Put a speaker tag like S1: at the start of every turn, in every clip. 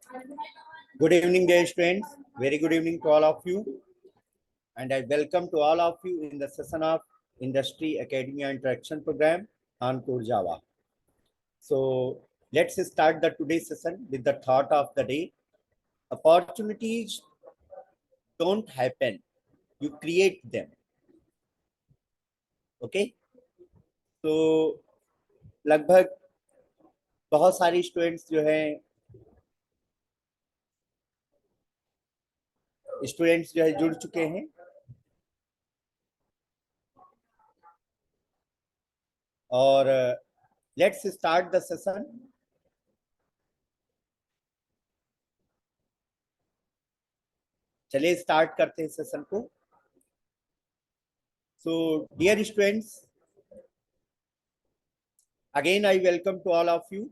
S1: Good evening, dear students. Very good evening to all of you. And I welcome to all of you in the session of Industry Academia Interaction Program on Core Java. So let's start the today's session with the thought of the day. Opportunities don't happen, you create them. Okay? तो लगभग बहुत सारे students जो है जुड़ चुके हैं और लेट्स स्टार्ट द सेशन. चलिए स्टार्ट करते हैं सेशन को. So dear students, again I welcome to all of you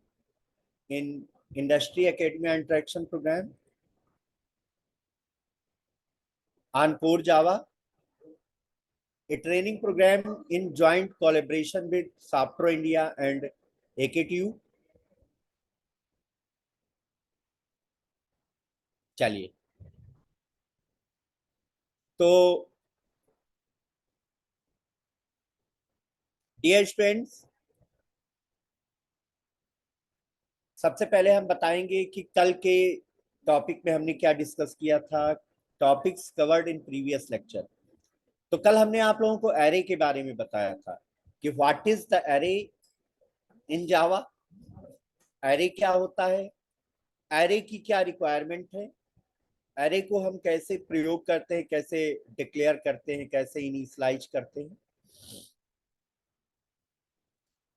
S1: in Industry Academy Interaction Program on Core Java, a training program in joint collaboration with SAPRO India and AKTU. चलिए तो dear students, सबसे पहले हम बताएंगे कि कल के topic में हमने क्या डिस्कस किया था. Topics covered in previous lecture. तो कल हमने आप लोगों को एरे के बारे में बताया था कि what is the array in Java, array क्या होता है, एरे की क्या रिक्वायरमेंट है, एरे को हम कैसे प्रयोग करते हैं, कैसे डिक्लेयर करते हैं, कैसे इनिशियलाइज करते हैं.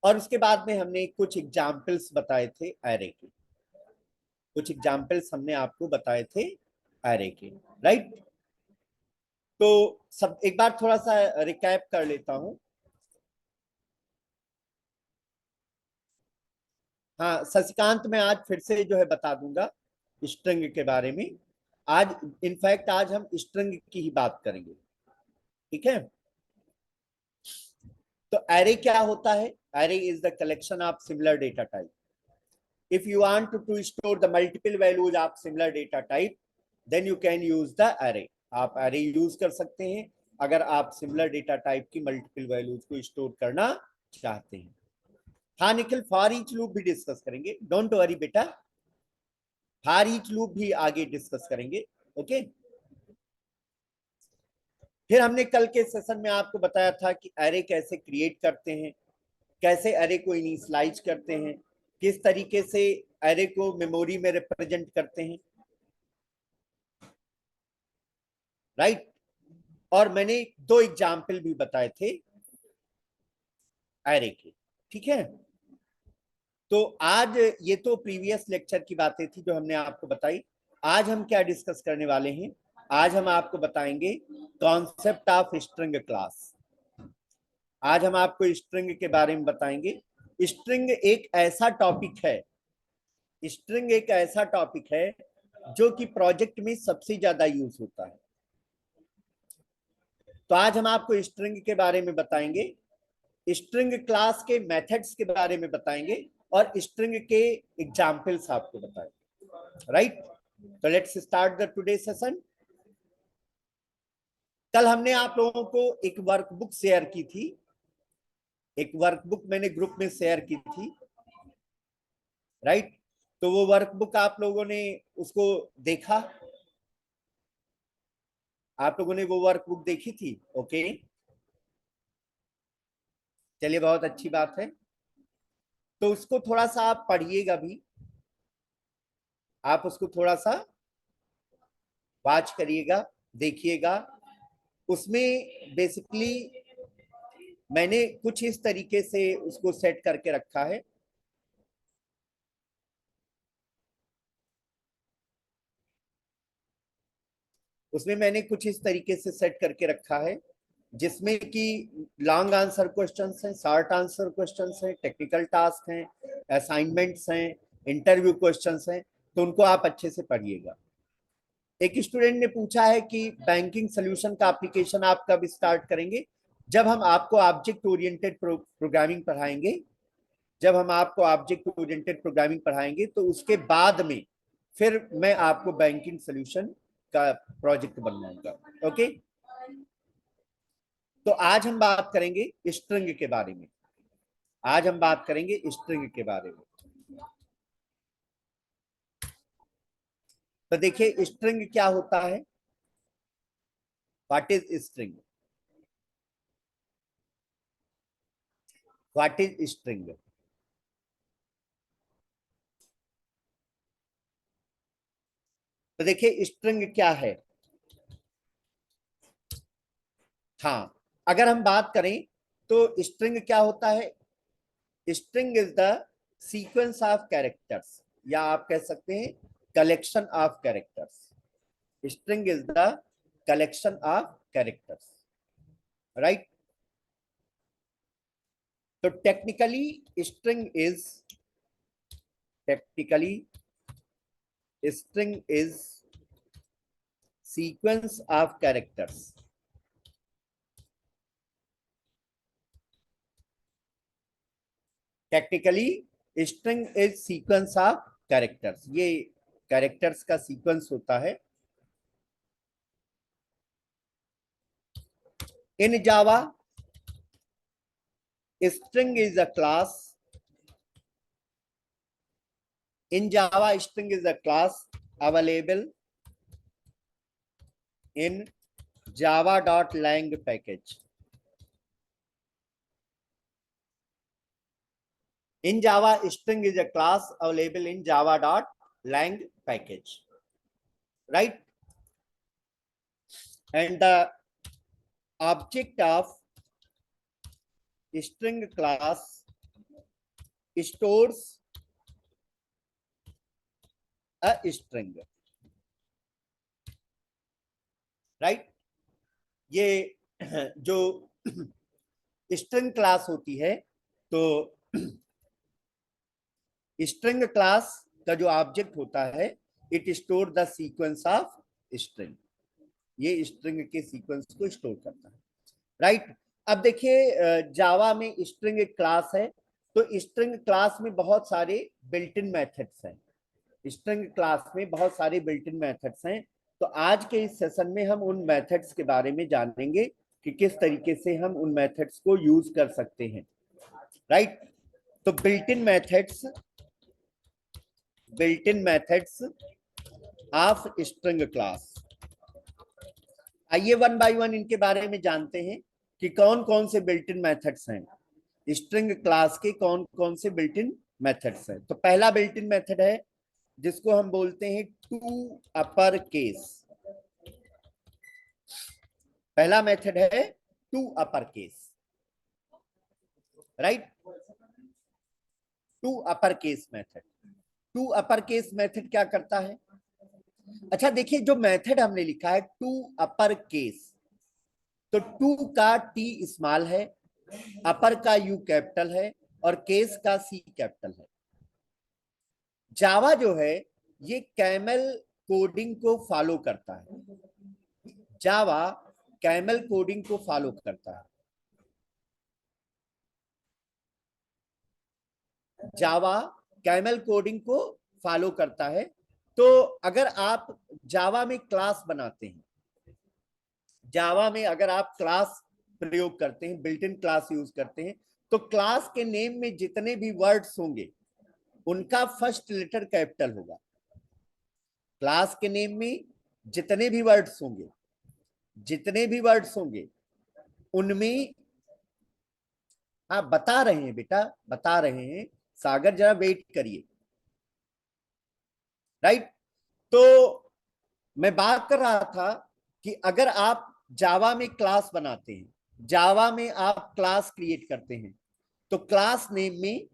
S1: और उसके बाद में हमने कुछ एग्जाम्पल्स बताए थे एरे के. कुछ एग्जाम्पल्स हमने आपको बताए थे एरे के, राइट. तो सब एक बार थोड़ा सा रिकैप कर लेता हूं. हाँ शशिकांत, मैं आज फिर से जो है बता दूंगा स्ट्रिंग के बारे में. आज इनफैक्ट आज हम स्ट्रिंग की ही बात करेंगे, ठीक है. तो एरे क्या होता है? Array is the collection of similar data type. If you want to store the multiple values of similar data type, then you can use the array. आप array यूज कर सकते हैं अगर आप सिमिलर डेटा टाइप की multiple values को store करना चाहते हैं. हाँ निखिल, फॉर ईच लूप भी डिस्कस करेंगे, डोंट वरी बेटा. फॉर ईच लूप भी आगे डिस्कस करेंगे. ओके. फिर हमने कल के सेशन में आपको बताया था कि array कैसे क्रिएट करते हैं, कैसे array को इनिशियलाइज करते हैं, किस तरीके से एरे को मेमोरी में रिप्रेजेंट करते हैं, राइट. और मैंने 2 एग्जाम्पल भी बताए थे एरे के, ठीक है. तो आज ये तो प्रीवियस लेक्चर की बातें थी जो हमने आपको बताई. आज हम क्या डिस्कस करने वाले हैं? आज हम आपको बताएंगे कॉन्सेप्ट ऑफ स्ट्रिंग क्लास. आज हम आपको स्ट्रिंग के बारे में बताएंगे. स्ट्रिंग एक ऐसा टॉपिक है, स्ट्रिंग एक ऐसा टॉपिक है जो कि प्रोजेक्ट में सबसे ज्यादा यूज होता है. तो आज हम आपको स्ट्रिंग के बारे में बताएंगे, स्ट्रिंग क्लास के मेथड्स के बारे में बताएंगे और स्ट्रिंग के एग्जाम्पल्स आपको बताएंगे, राइट. तो let's start the today session. कल हमने आप लोगों को एक वर्कबुक शेयर की थी, एक वर्कबुक मैंने ग्रुप में शेयर की थी, राइट. तो वो वर्कबुक आप लोगों ने उसको देखा, आप लोगों ने वो वर्कबुक देखी थी. ओके, चलिए बहुत अच्छी बात है. तो उसको थोड़ा सा आप पढ़िएगा भी, आप उसको थोड़ा सा वॉच करिएगा, देखिएगा. उसमें बेसिकली मैंने कुछ इस तरीके से उसको सेट करके रखा है. उसमें मैंने कुछ इस तरीके से सेट करके रखा है जिसमें कि लॉन्ग आंसर क्वेश्चंस हैं, शॉर्ट आंसर क्वेश्चंस हैं, टेक्निकल टास्क हैं, असाइनमेंट्स हैं, इंटरव्यू क्वेश्चंस हैं. तो उनको आप अच्छे से पढ़िएगा. एक स्टूडेंट ने पूछा है कि बैंकिंग सोल्यूशन का एप्लीकेशन आप कब स्टार्ट करेंगे? जब हम आपको ऑब्जेक्ट ओरिएंटेड प्रोग्रामिंग पढ़ाएंगे, जब हम आपको ऑब्जेक्ट ओरिएंटेड प्रोग्रामिंग पढ़ाएंगे तो उसके बाद में फिर मैं आपको बैंकिंग सोल्यूशन का प्रोजेक्ट बनवाऊंगा। ओके, तो आज हम बात करेंगे स्ट्रिंग के बारे में। आज हम बात करेंगे स्ट्रिंग के बारे में। तो देखिए स्ट्रिंग क्या होता है, what is string, what is string. तो देखिए स्ट्रिंग क्या है। हाँ, अगर हम बात करें तो स्ट्रिंग क्या होता है, string is the sequence of characters, या आप कह सकते हैं collection of characters. String is the collection of characters, right. तो technically string is sequence of characters. Technically string is sequence of characters, ये कैरेक्टर्स का सीक्वेंस होता है। इन जावा string is a class, in Java string is a class available in java.lang package. In Java string is a class available in java.lang package, right. And the object of string class stores a string, right. ये जो string class होती है, तो string class का जो object होता है, it store the sequence of string, ये स्ट्रिंग के सीक्वेंस को स्टोर करता है, राइट। अब देखिए जावा में स्ट्रिंग एक क्लास है, तो स्ट्रिंग क्लास में बहुत सारे बिल्ट इन मेथड्स हैं, स्ट्रिंग क्लास में बहुत सारे बिल्ट इन मेथड्स हैं। तो आज के इस सेशन में हम उन मेथड्स के बारे में जानेंगे कि किस तरीके से हम उन मेथड्स को यूज कर सकते हैं, राइट। तो built in methods of string class, आइए वन बाय वन इनके बारे में जानते हैं कि कौन कौन से बिल्ट इन मेथड्स हैं, स्ट्रिंग क्लास के कौन कौन से बिल्ट इन मेथड्स हैं। तो पहला बिल्ट इन मेथड है जिसको हम बोलते हैं टू अपर केस, पहला मेथड है to upper case, right. To upper case method, to upper case method क्या करता है। अच्छा देखिए, जो मेथड हमने लिखा है टू अपर केस, तो टू का टी स्मॉल है, अपर का यू कैपिटल है, और केस का सी कैपिटल है। जावा जो है ये कैमल कोडिंग को फॉलो करता है, जावा कैमल कोडिंग को फॉलो करता है। जावा कैमल कोडिंग को फॉलो करता है। तो अगर आप जावा में क्लास बनाते हैं, जावा में अगर आप क्लास प्रयोग करते हैं, बिल्ट इन क्लास यूज करते हैं, तो क्लास के नेम में जितने भी वर्ड्स होंगे उनका फर्स्ट लेटर कैपिटल होगा। क्लास के नेम में जितने भी वर्ड्स होंगे, जितने भी वर्ड्स होंगे उनमें, हाँ बता रहे हैं बेटा, बता रहे हैं, सागर जरा वेट करिए, राइट। तो मैं बात कर रहा था कि अगर आप जावा में क्लास बनाते हैं, जावा में आप क्लास क्रिएट करते हैं, तो क्लास नेम में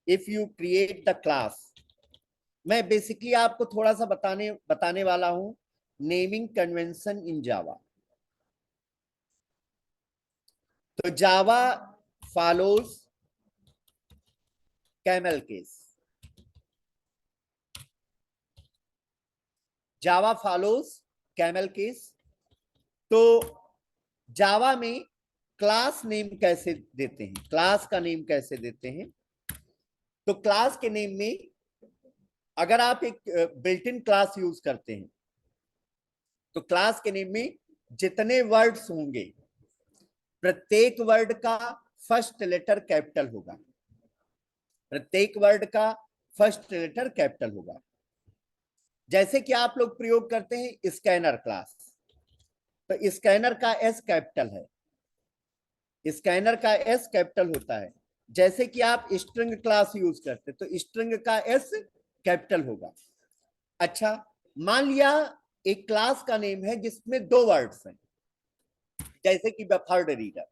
S1: if you create the class, मैं बेसिकली आपको थोड़ा सा बताने वाला हूं नेमिंग कन्वेंशन इन जावा। तो जावा फॉलोज कैमल केस, जावा फॉलोज कैमल केस। तो जावा में क्लास नेम कैसे देते हैं, क्लास का नेम कैसे देते हैं, तो क्लास के नेम में अगर आप एक बिल्ट इन क्लास यूज करते हैं तो क्लास के नेम में जितने वर्ड्स होंगे प्रत्येक वर्ड का फर्स्ट लेटर कैपिटल होगा, प्रत्येक वर्ड का फर्स्ट लेटर कैपिटल होगा। जैसे कि आप लोग प्रयोग करते हैं स्कैनर क्लास, तो स्कैनर का एस कैपिटल है, स्कैनर का एस कैपिटल होता है। जैसे कि आप स्ट्रिंग क्लास यूज करते तो स्ट्रिंग का एस कैपिटल होगा। अच्छा, मान लिया एक क्लास का नेम है जिसमें दो वर्ड्स हैं, जैसे कि बफर्ड रीडर,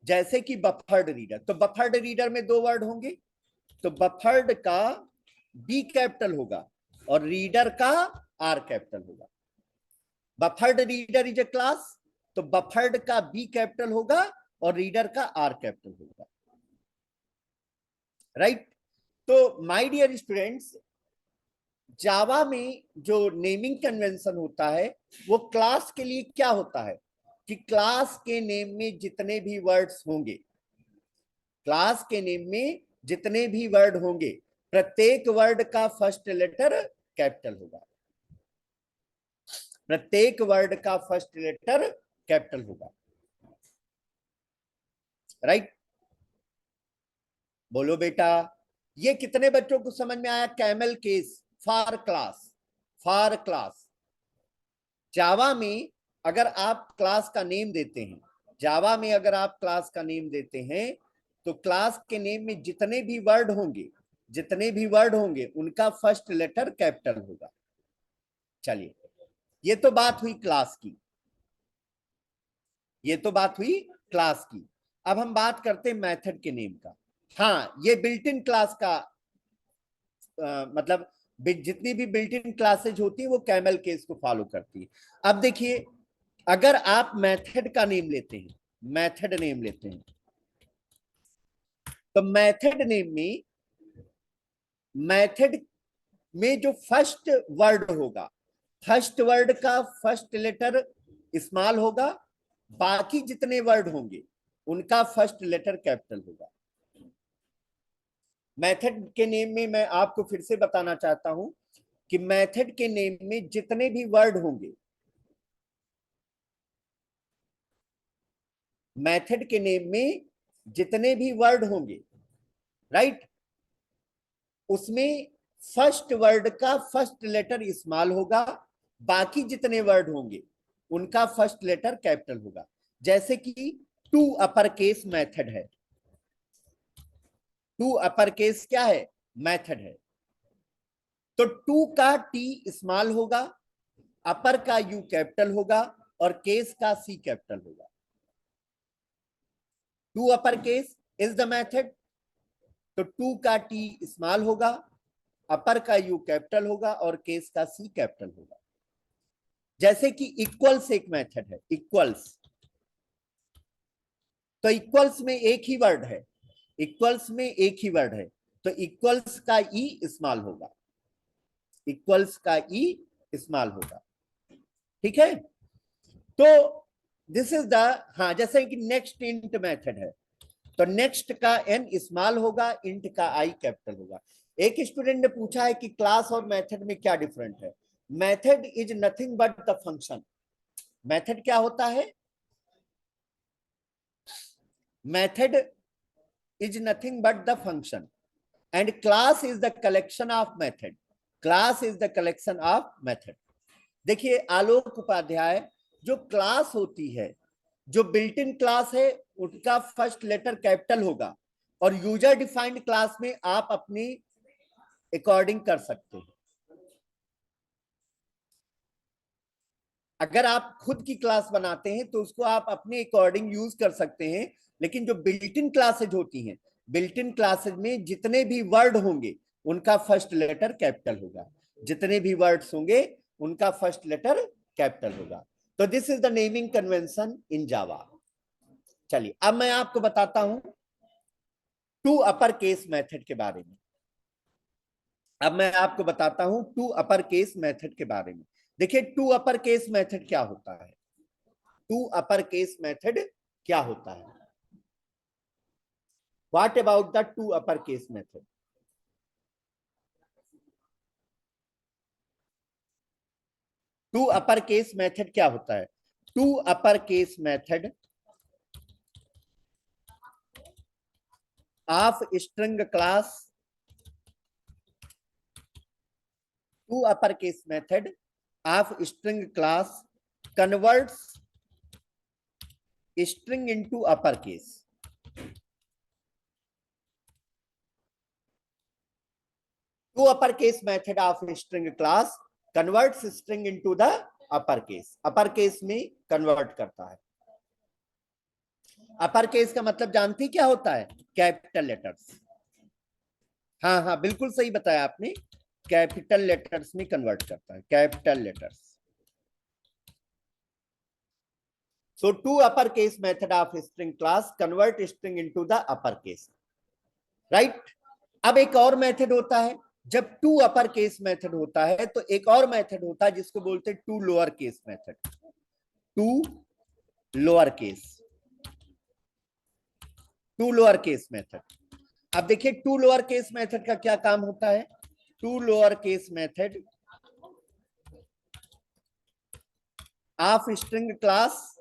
S1: जैसे कि बफर्ड रीडर, तो बफर्ड रीडर में दो वर्ड होंगे, तो बफर्ड का बी कैपिटल होगा और रीडर का आर कैपिटल होगा। Buffered reader is a class, तो बफर्ड का बी कैपिटल होगा और रीडर का आर कैपिटल होगा, राइट। तो माय डियर स्टूडेंट्स, जावा में जो नेमिंग कन्वेंशन होता है वो क्लास के लिए क्या होता है कि क्लास के नेम में जितने भी वर्ड्स होंगे, क्लास के नेम में जितने भी वर्ड होंगे प्रत्येक वर्ड का फर्स्ट लेटर कैपिटल होगा, प्रत्येक वर्ड का फर्स्ट लेटर कैपिटल होगा, राइट। बोलो बेटा, ये कितने बच्चों को समझ में आया? Camel case for class, for class. Java में अगर आप क्लास का नेम देते हैं, जावा में अगर आप क्लास का नेम देते हैं तो क्लास के नेम में जितने भी वर्ड होंगे, जितने भी वर्ड होंगे उनका फर्स्ट लेटर कैपिटल होगा। चलिए, ये तो बात हुई क्लास की, ये तो बात हुई क्लास की। अब हम बात करते हैं मेथड के नेम का। हाँ, ये बिल्ट इन क्लास का मतलब जितनी भी बिल्ट इन क्लासेज होती है वो कैमल केस को फॉलो करती है। अब देखिए, अगर आप मेथड का नेम लेते हैं, मेथड नेम लेते हैं, तो मेथड नेम में, मेथड में जो फर्स्ट वर्ड होगा, फर्स्ट वर्ड का फर्स्ट लेटर स्मॉल होगा, बाकी जितने वर्ड होंगे उनका फर्स्ट लेटर कैपिटल होगा। मेथड के नेम में मैं आपको फिर से बताना चाहता हूं कि मेथड के नेम में जितने भी वर्ड होंगे, मेथड के नेम में जितने भी वर्ड होंगे, राइट, उसमें फर्स्ट वर्ड का फर्स्ट लेटर स्मॉल होगा, बाकी जितने वर्ड होंगे उनका फर्स्ट लेटर कैपिटल होगा। जैसे कि टू अपर केस मेथड है, टू अपर केस क्या है? मेथड है। तो टू का टी स्मॉल होगा, अपर का यू कैपिटल होगा और केस का सी कैपिटल होगा। To upper case is the method, तो टू का टी स्मॉल होगा, अपर का यू कैपिटल होगा और केस का सी कैपिटल होगा। जैसे कि इक्वल्स एक मेथड है, इक्वल्स, तो इक्वल्स में एक ही वर्ड है, इक्वल्स में एक ही वर्ड है, तो इक्वल्स का ई स्मॉल होगा, इक्वल्स का ई स्मॉल होगा, ठीक है। तो दिस इज द, हाँ, जैसे कि नेक्स्ट इंट मेथड है, तो नेक्स्ट का एन स्मॉल होगा, इंट का आई कैपिटल होगा। एक स्टूडेंट ने पूछा है कि क्लास और मेथड में क्या डिफरेंट है? Method is nothing but the function. Method क्या होता है? Method is nothing but the function and class is the collection of method, class is the collection of method. देखिए आलोक उपाध्याय, जो क्लास होती है, जो बिल्ट इन क्लास है, उनका फर्स्ट लेटर कैपिटल होगा और यूजर डिफाइंड क्लास में आप अपनी अकॉर्डिंग कर सकते हैं। अगर आप खुद की क्लास बनाते हैं तो उसको आप अपने अकॉर्डिंग यूज कर सकते हैं, लेकिन जो बिल्ट इन क्लासेज होती हैं, बिल्ट इन क्लासेज में जितने भी वर्ड होंगे उनका फर्स्ट लेटर कैपिटल होगा, जितने भी वर्ड्स होंगे उनका फर्स्ट लेटर कैपिटल होगा। तो this is the naming convention in Java. चलिए, अब मैं आपको बताता हूं टू अपर केस मेथड के बारे में। अब मैं आपको बताता हूं टू अपर केस मेथड के बारे में। देखिए, टू अपर केस मेथड क्या होता है? टू अपर केस मेथड क्या होता है? What about the to upper case method? To upper case method क्या होता है? To upper case method of string class, to upper case method of string class converts string into upper case. To upper case method of string class converts string into the upper case, upper case में convert करता है। Upper case का मतलब जानती क्या होता है? Capital letters. हाँ हाँ बिल्कुल सही बताया आपने, कैपिटल लेटर्स में कन्वर्ट करता है, capital letters. So to upper case method of string class convert string into the upper case, right. अब एक और मेथड होता है, जब टू अपर केस मेथड होता है तो एक और मेथड होता है जिसको बोलते हैं to lower case method, to lower case, to lower case method. अब देखिए टू लोअर केस मेथड का क्या काम होता है? To lower case method of string class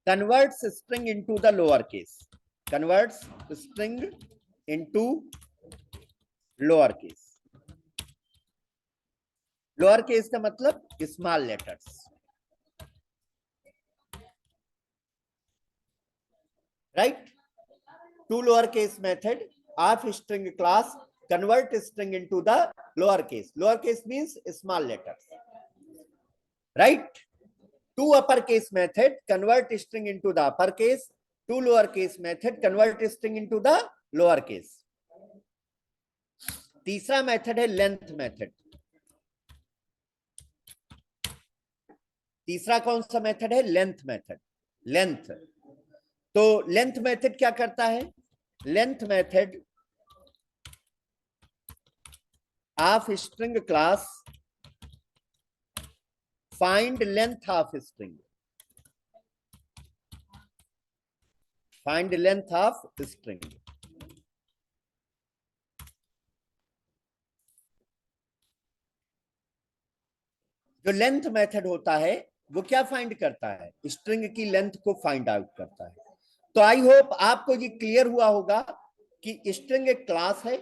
S1: converts string into the lower case, converts string into lower case, lower case का मतलब small letters, right? Two lower case method of string class convert string into the lower case, lower case means small letters, right? Two upper case method convert string into the upper case, two lower case method convert string into the lower case. तीसरा method है length method. तीसरा कौन सा method है? Length method, length. तो length method क्या करता है? Length method of string class find length of string, find length of string. जो लेंथ मेथड होता है वो क्या फाइंड करता है? स्ट्रिंग की लेंथ को फाइंड आउट करता है। तो आई होप आपको ये क्लियर हुआ होगा कि स्ट्रिंग एक क्लास है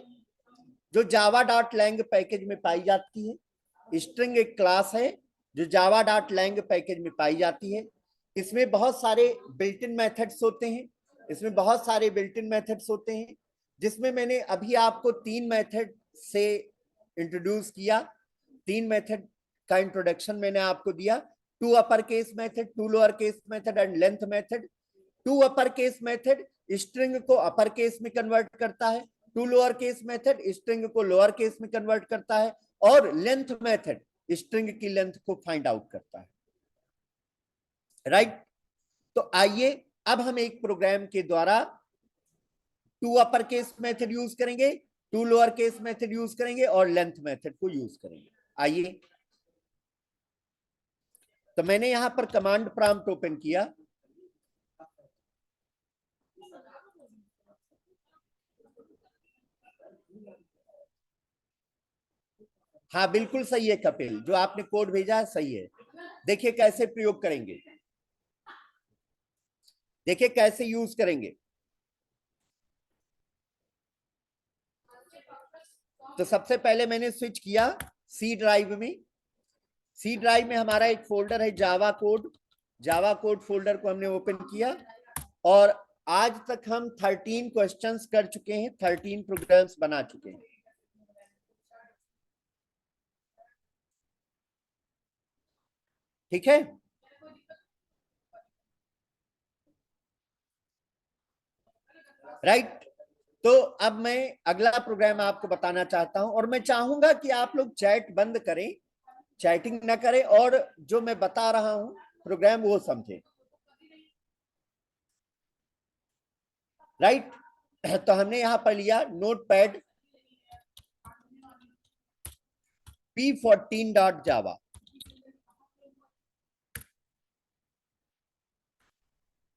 S1: जो जावा डॉट लैंग पैकेज में पाई जाती है। स्ट्रिंग एक क्लास है जो जावा डॉट लैंग पैकेज में पाई जाती है। इसमें बहुत सारे बिल्ट इन मेथड्स होते हैं, इसमें बहुत सारे बिल्ट इन मेथड्स होते हैं, जिसमें मैंने अभी आपको तीन मेथड से इंट्रोड्यूस किया। तीन मेथड का इंट्रोडक्शन मैंने आपको दिया, to upper case method, to lower case method and length method. To upper case method string को अपर केस में कन्वर्ट करता है, to lower case method string को लोअर केस में कन्वर्ट करता है, और लेंथ मेथड स्ट्रिंग की लेंथ को फाइंड आउट करता है, राइट। तो आइए अब हम एक प्रोग्राम के द्वारा to upper case method use करेंगे, to lower case method use करेंगे और लेंथ मेथड को यूज करेंगे। आइए, तो मैंने यहां पर कमांड प्रॉम्प्ट ओपन किया। हाँ बिल्कुल सही है कपिल, जो आपने कोड भेजा है सही है। देखिए कैसे प्रयोग करेंगे, देखिए कैसे यूज करेंगे। तो सबसे पहले मैंने स्विच किया सी ड्राइव में। सी ड्राइव में हमारा एक फोल्डर है Java code, Java code folder को हमने ओपन किया और आज तक हम 13 क्वेश्चंस कर चुके हैं, 13 प्रोग्राम्स बना चुके हैं। ठीक है, राइट। तो अब मैं अगला प्रोग्राम आपको बताना चाहता हूं और मैं चाहूंगा कि आप लोग चैट बंद करें, चैटिंग ना करें और जो मैं बता रहा हूं प्रोग्राम वो समझें, राइट। तो हमने यहां पर लिया नोटपैड p14.java,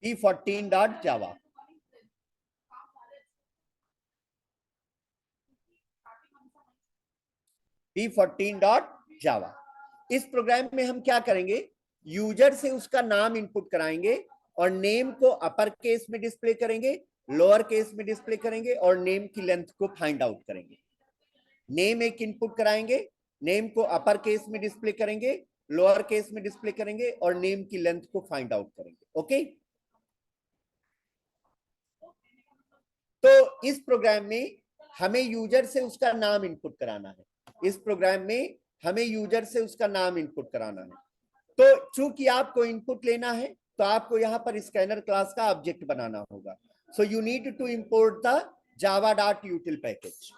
S1: p14.java। p14.java। इस प्रोग्राम में हम क्या करेंगे, यूजर से उसका नाम इनपुट कराएंगे और नेम को अपर केस में डिस्प्ले करेंगे, लोअर केस में डिस्प्ले करेंगे और नेम की लेंथ को फाइंड आउट करेंगे। नेम एक इनपुट कराएंगे, नेम को अपर केस में डिस्प्ले करेंगे, लोअर केस में डिस्प्ले करेंगे और नेम की लेंथ को फाइंड आउट करेंगे। ओके, तो इस प्रोग्राम में हमें यूजर से उसका नाम इनपुट कराना है। इस प्रोग्राम में हमें यूजर से उसका नाम इनपुट कराना है। तो चूंकि आपको इनपुट लेना है तो आपको यहां पर स्कैनर क्लास का ऑब्जेक्ट बनाना होगा। So you need to import the java.util package.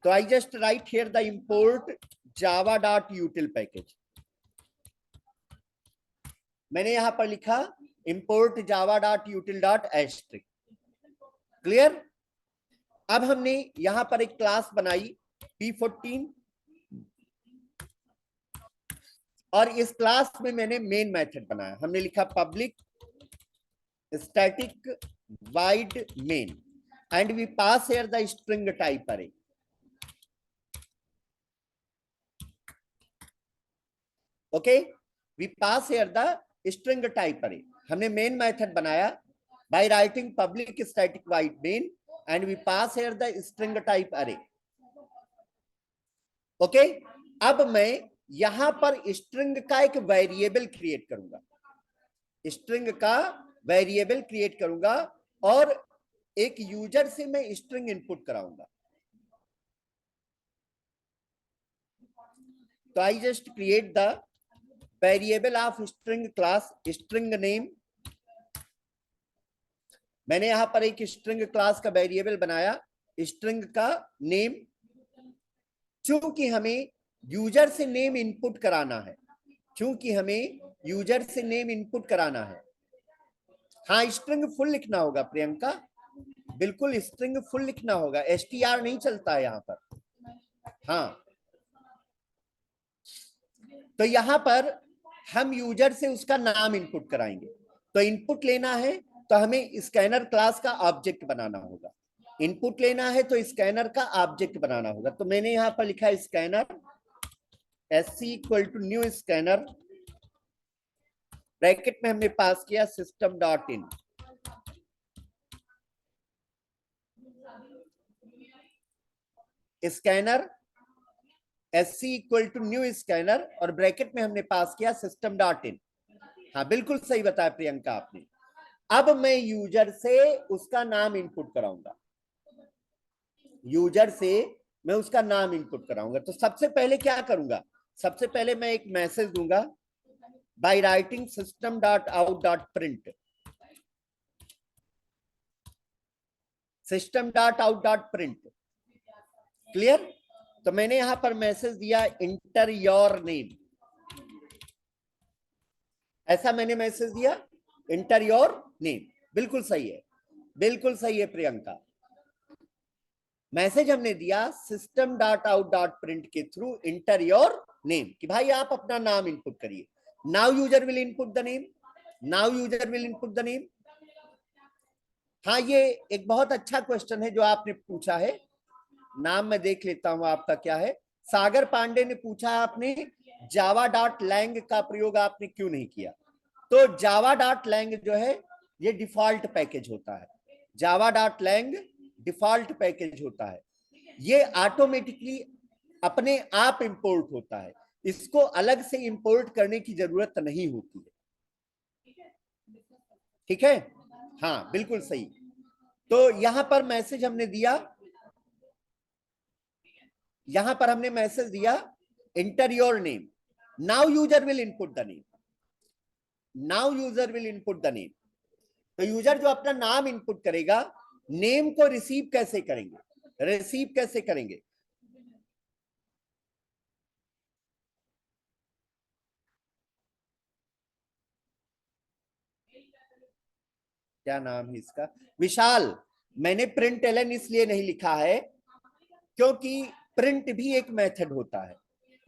S1: तो I just write here the import java.util package. मैंने यहां पर लिखा इंपोर्ट java.util.asterisk। क्लियर। अब हमने यहां पर एक क्लास बनाई p14 और इस क्लास में मैंने मेन मेथड बनाया। हमने लिखा public static void main and we pass here the string type array. Okay, we pass here the string type array. हमने मेन मेथड बनाया by writing public static void main and we pass here the string type array. Okay, अब मैं यहां पर string का एक variable create करूंगा, string का वेरिएबल क्रिएट करूंगा और एक यूजर से मैं स्ट्रिंग इनपुट कराऊंगा। तो I just create the variable of string class string name. मैंने यहां पर एक स्ट्रिंग क्लास का वेरिएबल बनाया स्ट्रिंग का नेम। चूंकि हमें यूजर से नेम इनपुट कराना है, चूंकि हमें यूजर से नेम इनपुट कराना है। हाँ, स्ट्रिंग फुल लिखना होगा प्रियंका, बिल्कुल स्ट्रिंग फुल लिखना होगा, str नहीं चलता है यहां पर। हाँ, तो यहां पर हम यूजर से उसका नाम इनपुट कराएंगे। तो इनपुट लेना है तो हमें स्कैनर क्लास का ऑब्जेक्ट बनाना होगा। इनपुट लेना है तो स्कैनर का ऑब्जेक्ट बनाना होगा। तो मैंने यहां पर लिखा scanner sc equal to new scanner, bracket में हमने पास किया system dot in. Scanner sc equal to new scanner और ब्रैकेट में हमने पास किया सिस्टम डॉट इन। हाँ, बिल्कुल सही बताया प्रियंका आपने। अब मैं यूजर से उसका नाम इनपुट कराऊंगा, यूजर से मैं उसका नाम इनपुट कराऊंगा। तो सबसे पहले क्या करूंगा, सबसे पहले मैं एक मैसेज दूंगा bye writing system dot out dot print, system dot out dot print. Clear. तो मैंने यहां पर मैसेज दिया इंटर योर नेम, ऐसा मैंने मैसेज दिया इंटर योर नेम। बिल्कुल सही है, बिल्कुल सही है प्रियंका। मैसेज हमने दिया system dot out dot print के थ्रू इंटर योर नेम कि भाई आप अपना नाम इनपुट करिए। Now user will input the name, now user will input the name. हाँ, ये एक बहुत अच्छा क्वेश्चन है जो आपने पूछा है। नाम मैं देख लेता हूं आपका क्या है। सागर पांडे ने पूछा आपने जावा डॉट लैंग का प्रयोग आपने क्यों नहीं किया। तो जावा डॉट लैंग जो है ये डिफॉल्ट पैकेज होता है, Java dot lang default package होता है। ये ऑटोमेटिकली अपने आप इंपोर्ट होता है, इसको अलग से इंपोर्ट करने की जरूरत नहीं होती है। ठीक है, हाँ बिल्कुल सही। तो यहां पर मैसेज हमने दिया, यहां पर हमने मैसेज दिया inter your name, now user will input the name, now user will input the name. तो यूजर जो अपना नाम इनपुट करेगा, नेम को रिसीव कैसे करेंगे, रिसीव कैसे करेंगे। क्या नाम है इसका, विशाल। मैंने प्रिंट एलन इसलिए नहीं लिखा है क्योंकि प्रिंट भी एक मेथड होता है,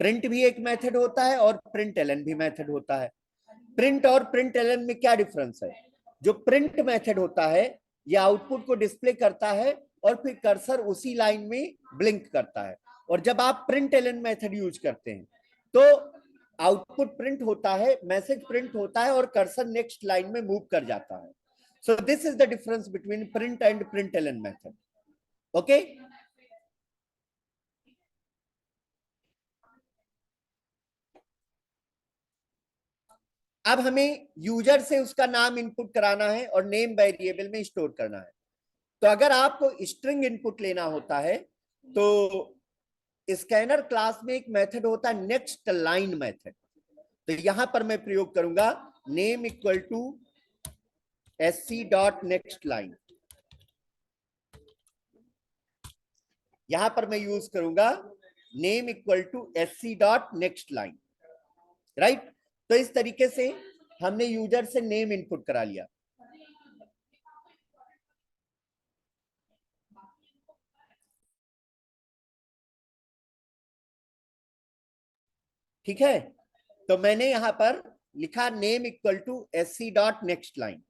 S1: प्रिंट भी एक मेथड होता है और प्रिंट एलन भी मेथड होता है। प्रिंट और प्रिंट एलन में क्या डिफरेंस है। जो प्रिंट मेथड होता है ये आउटपुट को डिस्प्ले करता है और फिर कर्सर उसी लाइन में ब्लिंक करता है, और जब आप प्रिंट एलन मेथड यूज करते हैं तो आउटपुट प्रिंट होता है, मैसेज प्रिंट होता है और कर्सर नेक्स्ट लाइन में मूव कर जाता है. So this is the difference between print and println method. Okay, अब हमें यूजर से उसका नाम इनपुट कराना है और नेम वेरिएबल में स्टोर करना है. तो अगर आपको स्ट्रिंग इनपुट लेना होता है तो स्कैनर क्लास में एक मेथड होता है नेक्स्ट लाइन मेथड. तो यहां पर मैं प्रयोग करूंगा name equal to sc dot next line. यहां पर मैं यूज करूंगा name equal to sc dot next line. Right, तो इस तरीके से हमने यूजर से नेम इनपुट करा लिया. ठीक है, तो मैंने यहां पर लिखा name equal to sc dot next line.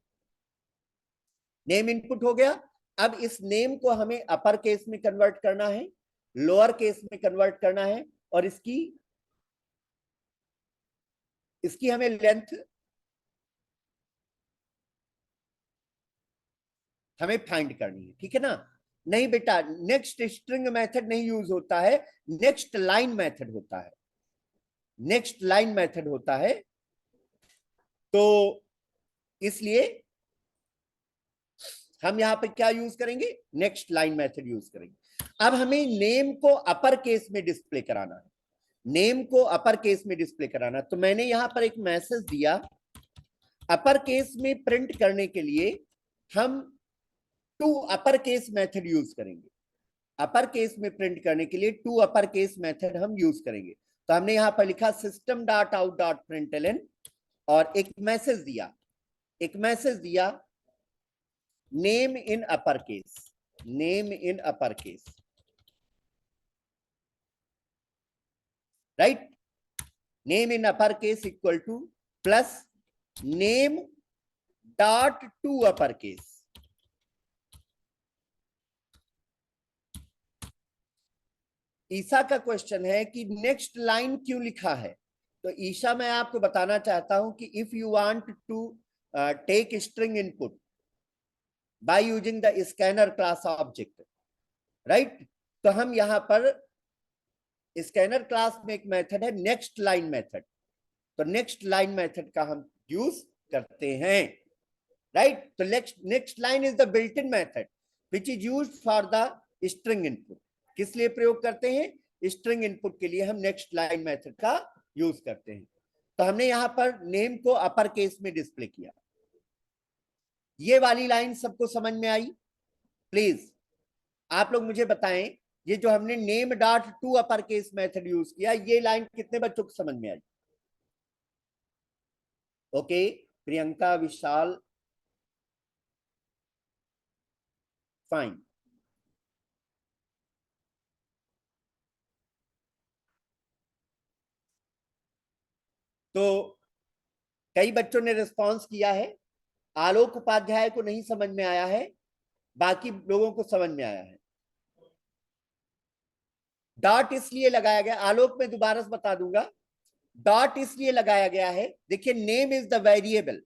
S1: Name input हो गया. अब इस नेम को हमें अपर केस में कन्वर्ट करना है, लोअर केस में कन्वर्ट करना है और इसकी हमें लेंथ हमें फाइंड करनी है. ठीक है ना. नहीं बेटा, नेक्स्ट स्ट्रिंग मेथड नहीं यूज होता है, नेक्स्ट लाइन मेथड होता है. नेक्स्ट लाइन मेथड होता है. तो इसलिए हम यहां पे क्या यूज करेंगे, नेक्स्ट लाइन मेथड यूज करेंगे. अब हमें नेम को अपर केस में डिस्प्ले कराना है. नेम को अपर केस में डिस्प्ले कराना, तो मैंने यहां पर एक मैसेज दिया. अपर केस में प्रिंट करने के लिए हम to upper case method use करेंगे. अपर केस में प्रिंट करने के लिए टू अपर केस मेथड हम यूज करेंगे. तो हमने यहां पर लिखा system dot out dot println और एक मैसेज दिया, name in upper case, name in upper case. Right, name in upper case equal to plus name dot to upper case. Isha का क्वेश्चन है कि नेक्स्ट लाइन क्यों लिखा है. तो ईशा, मैं आपको बताना चाहता हूं कि if you want to take string input by using the scanner class object, right, तो हम यहां पर स्कैनर क्लास में एक मेथड है नेक्स्ट लाइन मेथड. तो नेक्स्ट लाइन मेथड का हम यूज करते हैं. राइट, तो next line is the built in method which is used for the string input. किस लिए प्रयोग करते हैं, स्ट्रिंग इनपुट के लिए हम नेक्स्ट लाइन मेथड का यूज करते हैं. तो हमने यहां पर नेम को अपर केस में डिस्प्ले किया. ये वाली लाइन सबको समझ में आई? प्लीज आप लोग मुझे बताएं, ये जो हमने name dot to upper case method use किया, ये लाइन कितने बच्चों को समझ में आई? ओके, प्रियंका, विशाल, फाइन. तो कई बच्चों ने रिस्पॉन्स किया है. आलोक उपाध्याय को नहीं समझ में आया है, बाकी लोगों को समझ में आया है. डॉट इसलिए लगाया गया, आलोक में दोबारा से बता दूंगा, डॉट इसलिए लगाया गया है. देखिए, name is the variable,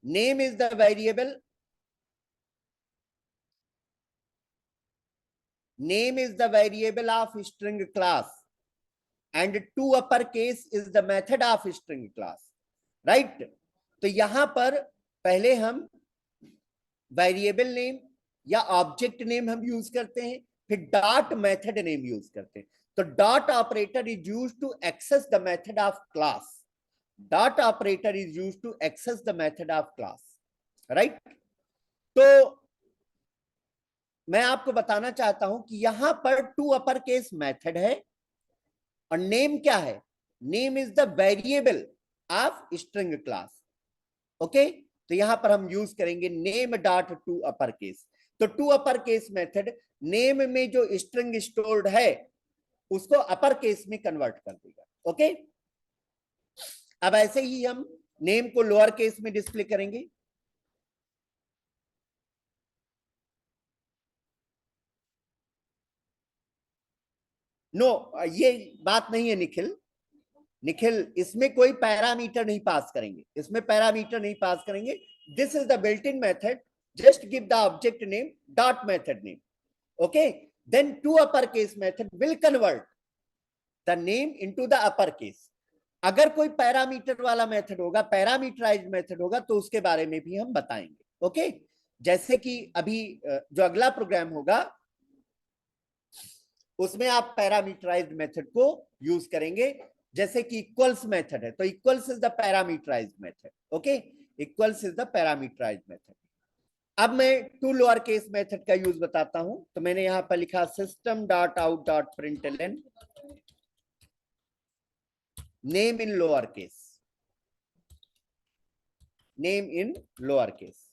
S1: name is the variable, name is the variable of string class and to upper case is the method of string class. Right, तो यहां पर पहले हम वेरिएबल नेम या ऑब्जेक्ट नेम हम यूज करते हैं, फिर डॉट मेथड नेम यूज करते हैं. तो dot operator is used to access the method of class. Dot operator is used to access the method of class. Right, तो मैं आपको बताना चाहता हूं कि यहां पर टू अपर केस मेथड है और नेम क्या है, name is the variable of string class. Okay, तो यहां पर हम यूज करेंगे name dot to upper case. तो to upper case method name में जो स्ट्रिंग स्टोर्ड है उसको अपर केस में कन्वर्ट कर देगा. ओके, अब ऐसे ही हम नेम को लोअर केस में डिस्प्ले करेंगे. नो, ये बात नहीं है निखिल। निखिल, इसमें कोई पैरामीटर नहीं पास करेंगे, इसमें पैरामीटर नहीं पास करेंगे। This is the built in method, just give the object name dot method name, okay. Then to upper case method will convert the name into the upper case. अगर कोई पैरामीटर वाला मेथड होगा, parameterised method होगा, तो उसके बारे में भी हम बताएंगे, ओके। जैसे कि अभी जो अगला प्रोग्राम होगा उसमें आप पैरामीटराइज्ड मेथड को यूज करेंगे। जैसे कि इक्वल्स मेथड है, तो equals is the parameterised method, okay. Equals is the parameterised method. अब मैं टू लोअर केस मेथड का यूज बताता हूं। तो मैंने यहां पर लिखा system dot out dot println name in lower case, name in lower case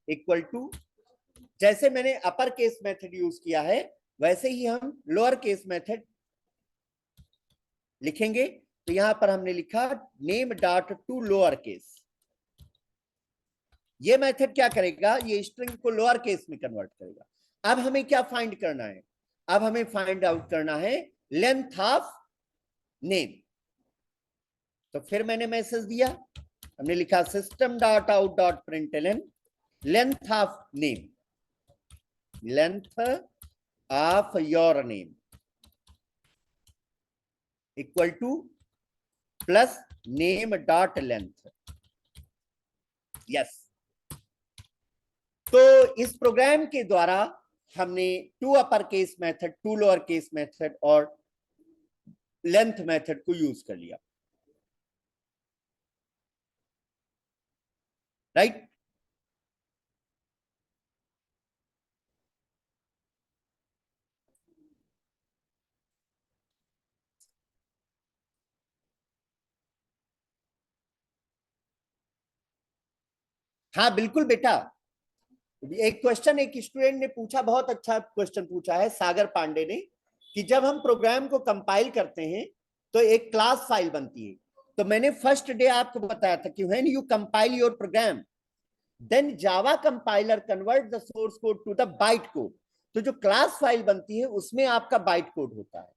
S1: equal to, जैसे मैंने अपर केस मेथड यूज किया है वैसे ही हम लोअर केस मेथड लिखेंगे। तो यहां पर हमने लिखा name dot to lower case. ये मेथड क्या करेगा, ये स्ट्रिंग को लोअर केस में कन्वर्ट करेगा। अब हमें क्या फाइंड करना है, अब हमें फाइंड आउट करना है लेंथ ऑफ नेम। तो फिर मैंने मैसेज दिया, हमने लिखा system dot out dot println length of name, length of your name equal to plus name dot length. Yes, तो इस प्रोग्राम के द्वारा हमने to upper case method, to lower case method और लेंथ मेथड को यूज कर लिया, right. हाँ बिल्कुल बेटा। एक क्वेश्चन एक स्टूडेंट ने पूछा, बहुत अच्छा क्वेश्चन पूछा है सागर पांडे ने, कि जब हम प्रोग्राम को कंपाइल करते हैं तो एक क्लास फाइल बनती है। तो मैंने फर्स्ट डे आपको बताया था कि when you compile your program then Java compiler convert the source code to the byte code. तो जो क्लास फाइल बनती है उसमें आपका बाइट कोड होता है,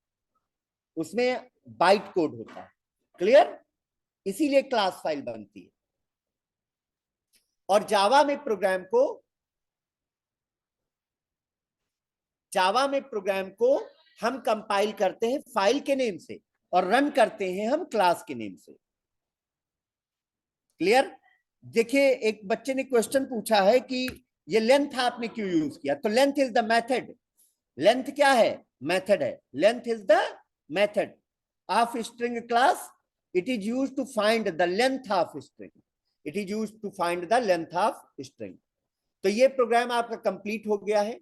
S1: उसमें बाइट कोड होता है, क्लियर। इसीलिए क्लास फाइल बनती है। और जावा में प्रोग्राम को हम कंपाइल करते हैं फाइल के नेम से और रन करते हैं हम क्लास के नेम से, क्लियर। देखिए एक बच्चे ने क्वेश्चन पूछा है कि ये लेंथ आपने क्यों यूज किया। तो length is the method, length क्या है, मेथड है। Length is the method of string class, it is used to find the length of string, it is used to find the length of string. तो ये programme आपका complete हो गया है,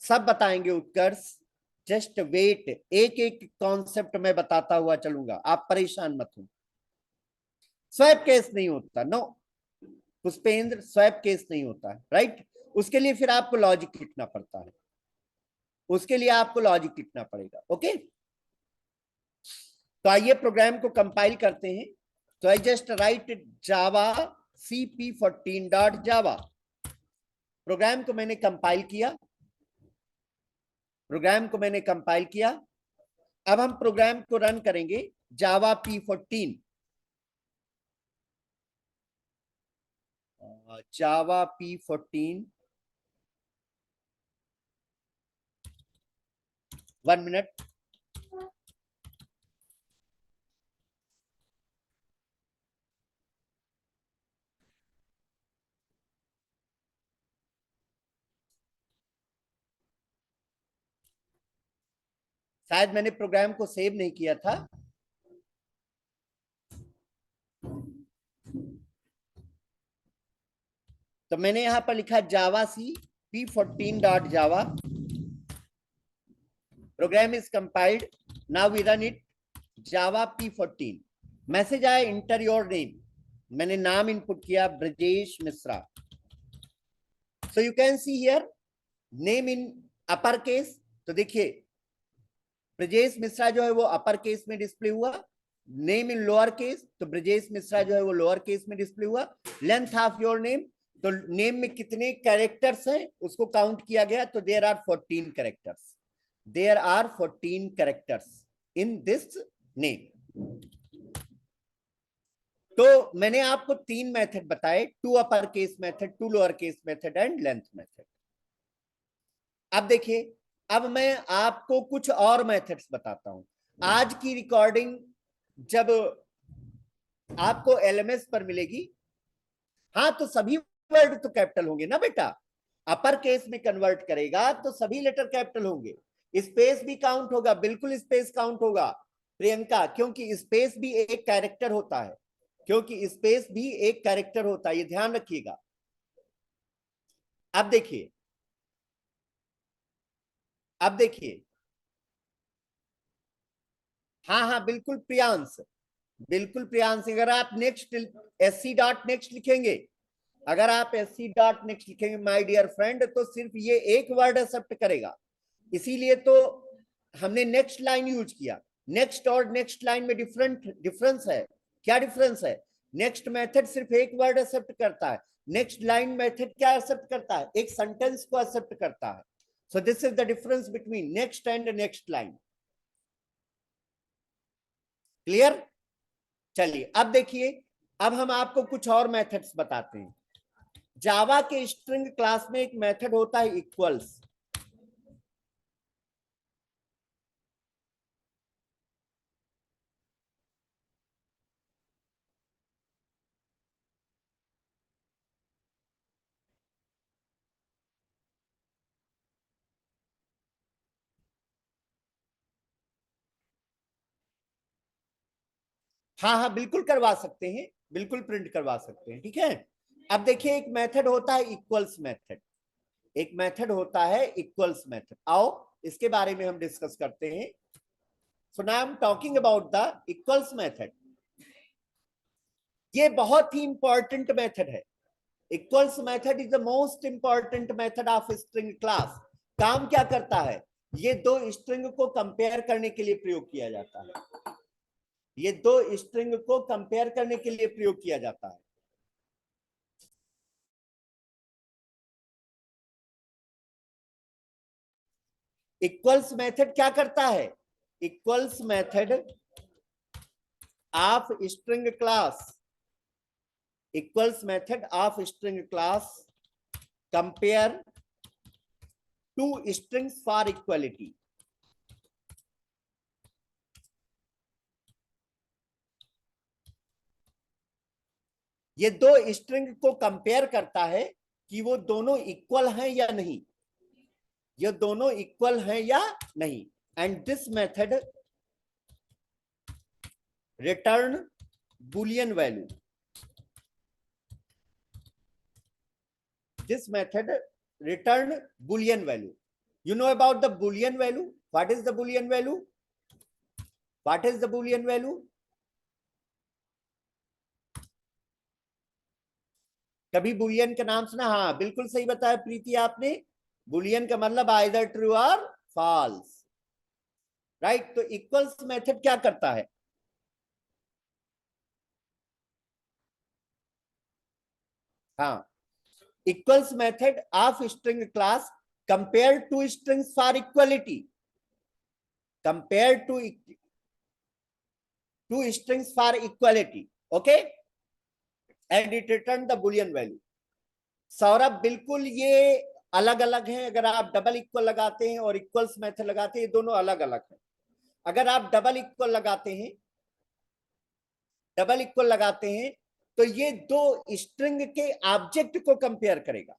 S1: सब बताएंगे उत्कर्ष। जस्ट वेट, एक एक कॉन्सेप्ट में बताता हुआ चलूंगा, आप परेशान मत हो। स्वैप केस नहीं होता, नो पुष्पेंद्र, स्वैप केस नहीं होता है, राइट। उसके लिए फिर आपको लॉजिक लिखना पड़ता है, उसके लिए आपको लॉजिक लिखना पड़ेगा, ओके। तो आइए प्रोग्राम को कंपाइल करते हैं। तो I just write Java cp14 dot Java. Program को मैंने कंपाइल किया, प्रोग्राम को मैंने कंपाइल किया। अब हम प्रोग्राम को रन करेंगे जावा p14, जावा p14। 1 मिनट, शायद मैंने प्रोग्राम को सेव नहीं किया था। तो मैंने यहां पर लिखा Java C p14 dot Java. Program is compiled, now we run it. Java p14, message आया इंटर योर नेम, मैंने नाम इनपुट किया Brajesh Mishra. So you can see here name in upper case. तो देखिए ब्रजेश मिश्रा जो है वो अपर केस में डिस्प्ले हुआ, नेम इन लोअर केस तो ब्रजेश मिश्रा जो है वो लोअर केस में डिस्प्ले हुआ। लेंथ ऑफ योर नेम, तो नेम में कितने कैरेक्टर्स हैं उसको काउंट किया गया, तो there are 14 characters. There are 14 characters in this name. तो मैंने आपको 3 मेथड बताए, 2 upper case method, 2 lower case method and length method. अब देखिए, अब मैं आपको कुछ और मेथड्स बताता हूं। आज की रिकॉर्डिंग जब आपको एलएमएस पर मिलेगी, हाँ, तो सभी वर्ड तो कैपिटल होंगे ना बेटा। अपर केस में कन्वर्ट करेगा तो सभी लेटर कैपिटल होंगे, स्पेस भी काउंट होगा, बिल्कुल स्पेस काउंट होगा प्रियंका, क्योंकि स्पेस भी एक कैरेक्टर होता है, क्योंकि स्पेस भी एक कैरेक्टर होता है, ये ध्यान रखिएगा। अब देखिए, अब देखिए, हाँ हाँ बिल्कुल प्रियांश, बिल्कुल प्रियांश, अगर आप नेक्स्ट एससी डॉट नेक्स्ट लिखेंगे, अगर आप एससी डॉट नेक्स्ट लिखेंगे माय डियर फ्रेंड, तो सिर्फ ये एक वर्ड एक्सेप्ट करेगा, इसीलिए तो हमने नेक्स्ट लाइन यूज किया। नेक्स्ट और नेक्स्ट लाइन में डिफरेंस है। क्या डिफरेंस है? नेक्स्ट मेथड सिर्फ एक वर्ड एक्सेप्ट करता है, नेक्स्ट लाइन मेथड क्या एक्सेप्ट करता है? एक सेंटेंस को एक्सेप्ट करता है। So this is the difference between next and next line. Clear? चलिए अब देखिए, अब हम आपको कुछ और मेथड्स बताते हैं। जावा के स्ट्रिंग क्लास में एक मेथड होता है इक्वल्स। हाँ हाँ बिल्कुल करवा सकते हैं, बिल्कुल प्रिंट करवा सकते हैं, ठीक है। अब देखिए, एक मेथड होता है इक्वल्स मेथड, एक मेथड होता है इक्वल्स मेथड। आओ इसके बारे में हम डिस्कस करते हैं। So now I am talking about the equals method. ये बहुत ही इंपॉर्टेंट मेथड है। Equals method is the most important method of string class. काम क्या करता है? ये दो स्ट्रिंग को कंपेयर करने के लिए प्रयोग किया जाता है, ये दो स्ट्रिंग को कंपेयर करने के लिए प्रयोग किया जाता है। इक्वल्स मेथड क्या करता है? Equals method of string class, equals method of string class compare two strings for equality. ये दो स्ट्रिंग को कंपेयर करता है कि वो दोनों इक्वल हैं या नहीं, ये दोनों इक्वल हैं या नहीं। And this method return Boolean value, this method return boolean value. You know about the boolean value? What is the boolean value? What is the boolean value? कभी बुलियन का नाम सुना? हाँ बिल्कुल सही बताया प्रीति आपने, बुलियन का मतलब आइदर ट्रू और फॉल्स, राइट। तो इक्वल्स मेथड क्या करता है? हाँ, equals method of string class compare two strings for equality, compare two strings for equality, okay, and it return the Boolean value. Saurabh बिल्कुल ये अलग अलग हैं, अगर आप डबल इक्वल लगाते हैं और इक्वल्स मेथड लगाते हैं, ये दोनों अलग अलग हैं। अगर आप डबल इक्वल लगाते हैं, डबल इक्वल लगाते हैं, तो ये दो स्ट्रिंग के ऑब्जेक्ट को कंपेयर करेगा,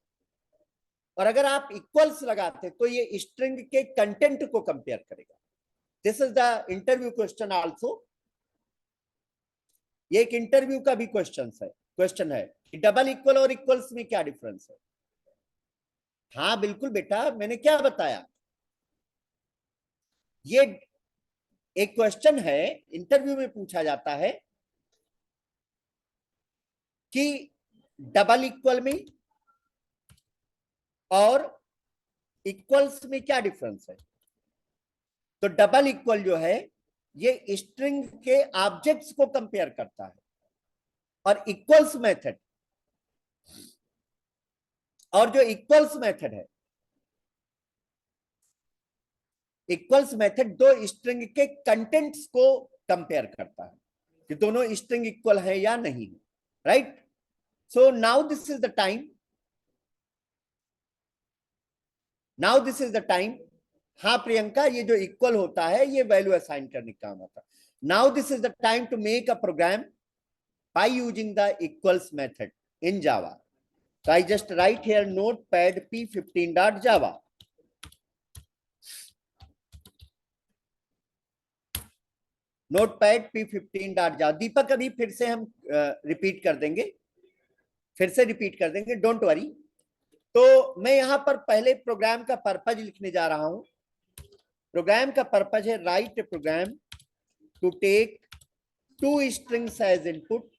S1: और अगर आप इक्वल्स लगाते हैं तो ये स्ट्रिंग के कंटेंट को कंपेयर करेगा। This is the interview question also, ये एक इंटरव्यू का भी क्वेश्चन है कि डबल इक्वल और इक्वल्स में क्या डिफरेंस है। हाँ बिल्कुल बेटा, मैंने क्या बताया, ये एक क्वेश्चन है, इंटरव्यू में पूछा जाता है कि डबल इक्वल में और इक्वल्स में क्या डिफरेंस है। तो डबल इक्वल जो है ये स्ट्रिंग के ऑब्जेक्ट्स को कंपेयर करता है, और इक्वल्स मेथड, और जो इक्वल्स मेथड है इक्वल्स मेथड दो स्ट्रिंग के कंटेंट्स को कंपेयर करता है कि दोनों स्ट्रिंग इक्वल है या नहीं, right. So now this is the time, now this is the time. हाँ प्रियंका, ये जो इक्वल होता है ये वैल्यू असाइन करने का काम होता है। Now this is the time to make a program by using the equals method in Java. So I just write here notepad p15.java. notepad p15.java। Deepak अभी फिर से हम रिपीट कर देंगे, फिर से रिपीट कर देंगे, डोंट वरी। तो मैं यहां पर पहले प्रोग्राम का पर्पज लिखने जा रहा हूं। प्रोग्राम का पर्पज है write program to take two strings as input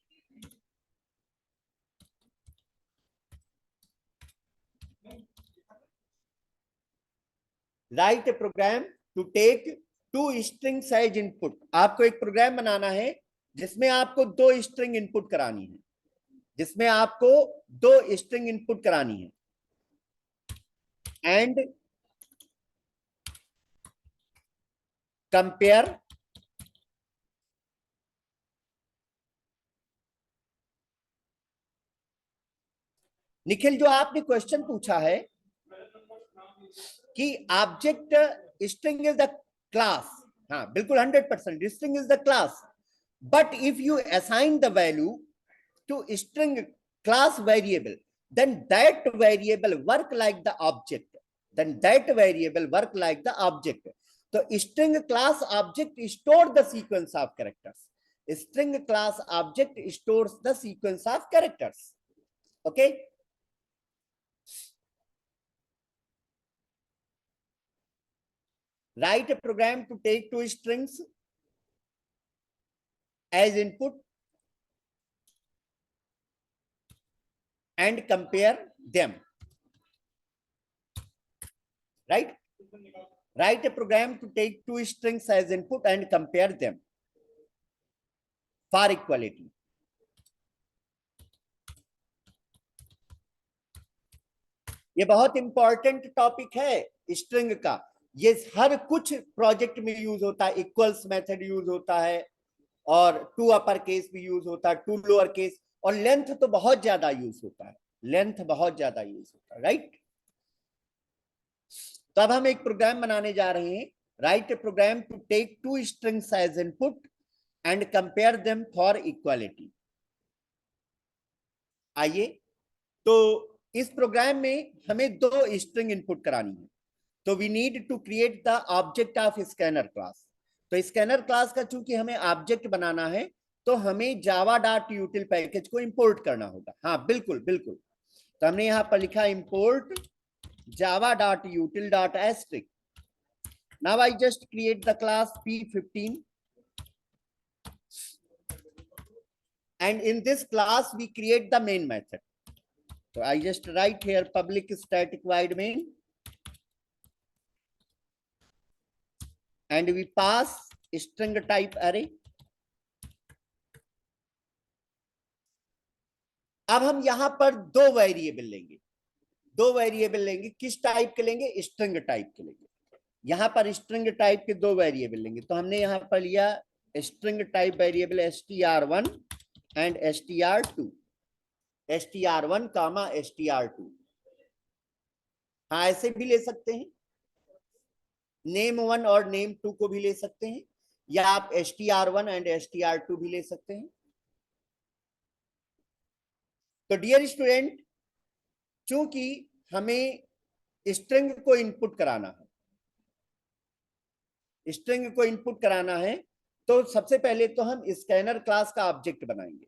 S1: write program to take two strings as input. आपको एक प्रोग्राम बनाना है जिसमें आपको दो स्ट्रिंग इनपुट करानी है, जिसमें आपको दो स्ट्रिंग इनपुट करानी है, एंड कंपेयर निखिल, जो आपने क्वेश्चन पूछा है कि object string is the class, हाँ बिल्कुल 100%, string is the class, but if you assign the value to string class variable, then that variable work like the object, then that variable work like the object। तो string class object store the sequence of characters, string class object stores the sequence of characters, okay। write a program to take two strings as input and compare them, right। write a program to take two strings as input and compare them for equality। ये बहुत important topic है string का, ये हर कुछ project में use होता है। Equals method use होता है, और टू अपर केस भी यूज होता है, टू लोअर केस, और लेंथ तो बहुत ज्यादा यूज होता है, लेंथ बहुत ज्यादा यूज होता है, राइट। तो अब हम एक प्रोग्राम बनाने जा रहे हैं, write a program to take two strings as input and compare them for equality. आइए, तो इस प्रोग्राम में हमें दो स्ट्रिंग इनपुट करानी है, तो we need to create the object of scanner class. तो स्कैनर क्लास का चूंकि हमें ऑब्जेक्ट बनाना है, तो हमें java.util पैकेज को इंपोर्ट करना होगा। हाँ बिल्कुल बिल्कुल, तो हमने यहां पर लिखा import java.util.asterisk। now I just create the class p15, and in this class we create the main method। so I just write here public static void main, and we pass string type array। अब हम यहां पर दो variable लेंगे, दो variable लेंगे, किस type के लेंगे, स्ट्रिंग टाइप के लेंगे। यहां पर स्ट्रिंग टाइप के दो वेरिएबल लेंगे, तो हमने यहां पर लिया string type variable str1 and str2, str1 comma str2। हाँ ऐसे भी ले सकते हैं, name1 और name2 को भी ले सकते हैं, या आप str1 एंड str2 भी ले सकते हैं। तो डियर स्टूडेंट, चूंकि हमें स्ट्रिंग को इनपुट कराना है, स्ट्रिंग को इनपुट कराना है, तो सबसे पहले तो हम स्कैनर क्लास का ऑब्जेक्ट बनाएंगे।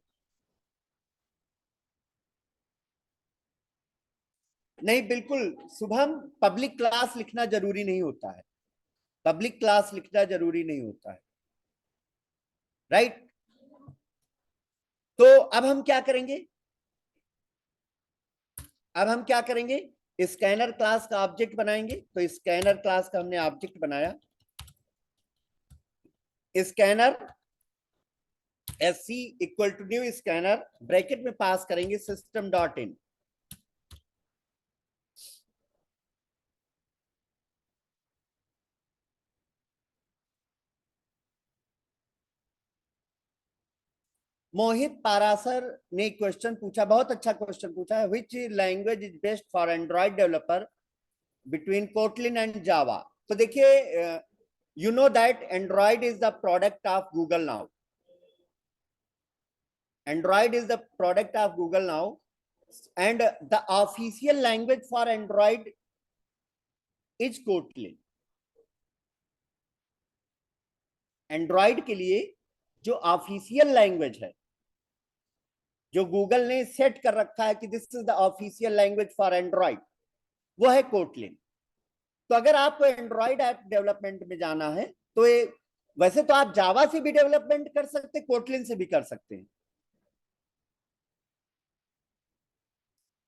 S1: नहीं बिल्कुल शुभम, पब्लिक क्लास लिखना जरूरी नहीं होता है, पब्लिक क्लास लिखना जरूरी नहीं होता है, राइट। तो अब हम क्या करेंगे, अब हम क्या करेंगे, स्कैनर क्लास का ऑब्जेक्ट बनाएंगे। तो स्कैनर क्लास का हमने ऑब्जेक्ट बनाया, scanner sc equal to new scanner, bracket में पास करेंगे system dot in, Mohit Parashar ने क्वेश्चन पूछा, बहुत अच्छा क्वेश्चन पूछा है, which language is best for Android developer between Kotlin and Java. तो देखिए, you know that Android is the product of Google now. Android is the product of Google now, and the official language for Android is Kotlin. Android के लिए जो official language है, जो Google ने set कर रखा है कि this is the official language for Android, वो है कोटलिन। तो अगर आपको एंड्रॉइड ऐप डेवलपमेंट में जाना है तो ये, वैसे तो आप जावा से भी डेवलपमेंट कर सकते हैं, कोटलिन से भी कर सकते हैं,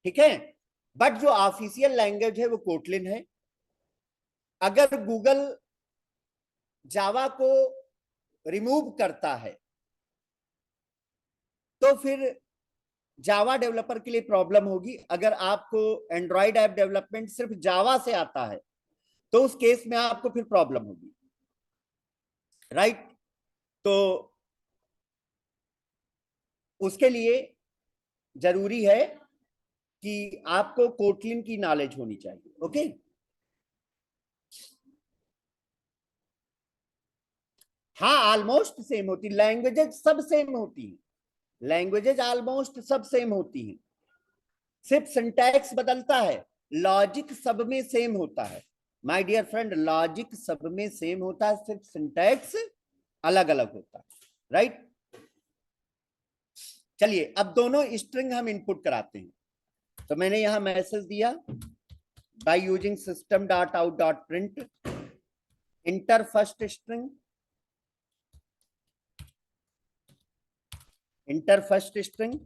S1: ठीक है, बट जो ऑफिशियल लैंग्वेज है वो कोटलिन है। अगर गूगल जावा को रिमूव करता है तो फिर जावा डेवलपर के लिए प्रॉब्लम होगी। अगर आपको एंड्रॉइड ऐप डेवलपमेंट सिर्फ जावा से आता है तो उस केस में आपको फिर प्रॉब्लम होगी, राइट। तो उसके लिए जरूरी है कि आपको कोटलिन की नॉलेज होनी चाहिए, ओके। हाँ, ऑलमोस्ट सेम होती, लैंग्वेजेज सब सेम होती है, लैंग्वेजेज ऑलमोस्ट सब सेम होती हैं, सिर्फ सिंटैक्स बदलता है, लॉजिक सब में सेम होता है। माय डियर फ्रेंड, लॉजिक सब में सेम होता है, सिर्फ सिंटैक्स अलग अलग होता है, राइट। चलिए अब दोनों स्ट्रिंग हम इनपुट कराते हैं। तो मैंने यहां मैसेज दिया, by using system dot out dot print inter first string, inter first string,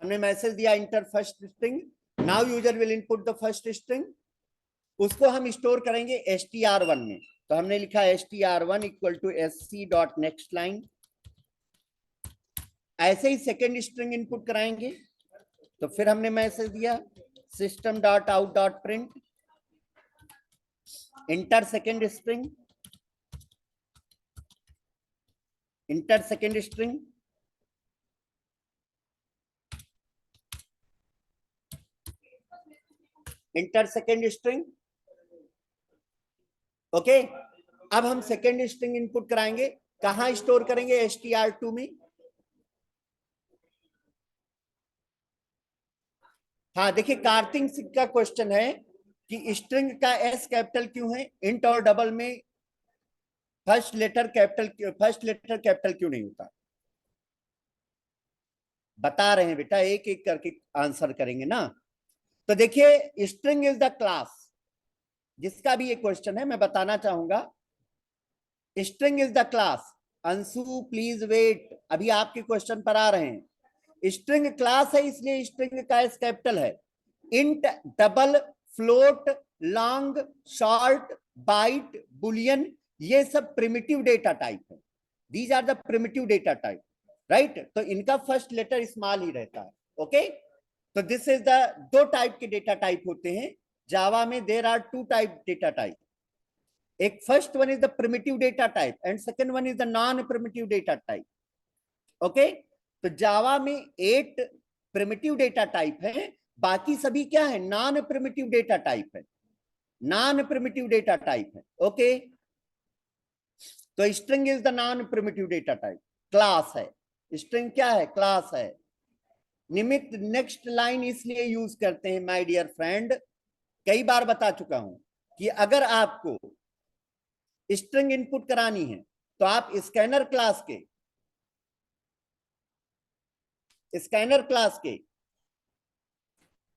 S1: हमने मैसेज दिया inter first string, now user will input the first string, उसको हम स्टोर करेंगे str1 में। तो हमने लिखा str1 equal to sc dot next line. ऐसे ही सेकेंड स्ट्रिंग इनपुट कराएंगे, तो फिर हमने मैसेज दिया system dot out dot print inter second string, inter second string, inter second string, okay. अब हम सेकेंड स्ट्रिंग इनपुट कराएंगे, कहां स्टोर करेंगे, str2 में। हाँ देखिए, कार्तिक सिंह का क्वेश्चन है कि स्ट्रिंग का एस कैपिटल क्यों है, इंट और डबल में फर्स्ट लेटर कैपिटल क्यों नहीं होता। बता रहे हैं बेटा, एक एक करके आंसर करेंगे ना। तो देखिए, स्ट्रिंग इज द क्लास, जिसका भी ये क्वेश्चन है मैं बताना चाहूंगा, string is the class. Anshu please wait, अभी आपके क्वेश्चन पर आ रहे हैं। स्ट्रिंग क्लास है, इसलिए स्ट्रिंग का एस कैपिटल है। Int, double, float, long, short, byte, boolean, ये सब प्रिमिटिव डेटा टाइप है। These are the primitive data type, right. तो इनका फर्स्ट लेटर स्मॉल ही रहता है, ओके। तो दिस इज द, दो टाइप के डेटा टाइप होते हैं जावा में, there are two type data type. एक first one is the primitive data type and second one is the non primitive data type, okay. तो Java में 8 primitive data type है, बाकी सभी क्या है, नॉन प्रिमिटिव डेटा टाइप है, non primitive data type है, ओके। तो string is the non primitive data type, class है। स्ट्रिंग क्या है, क्लास है। निमित्त नेक्स्ट लाइन इसलिए यूज करते हैं माय डियर फ्रेंड, कई बार बता चुका हूं कि अगर आपको स्ट्रिंग इनपुट करानी है तो आप स्कैनर क्लास के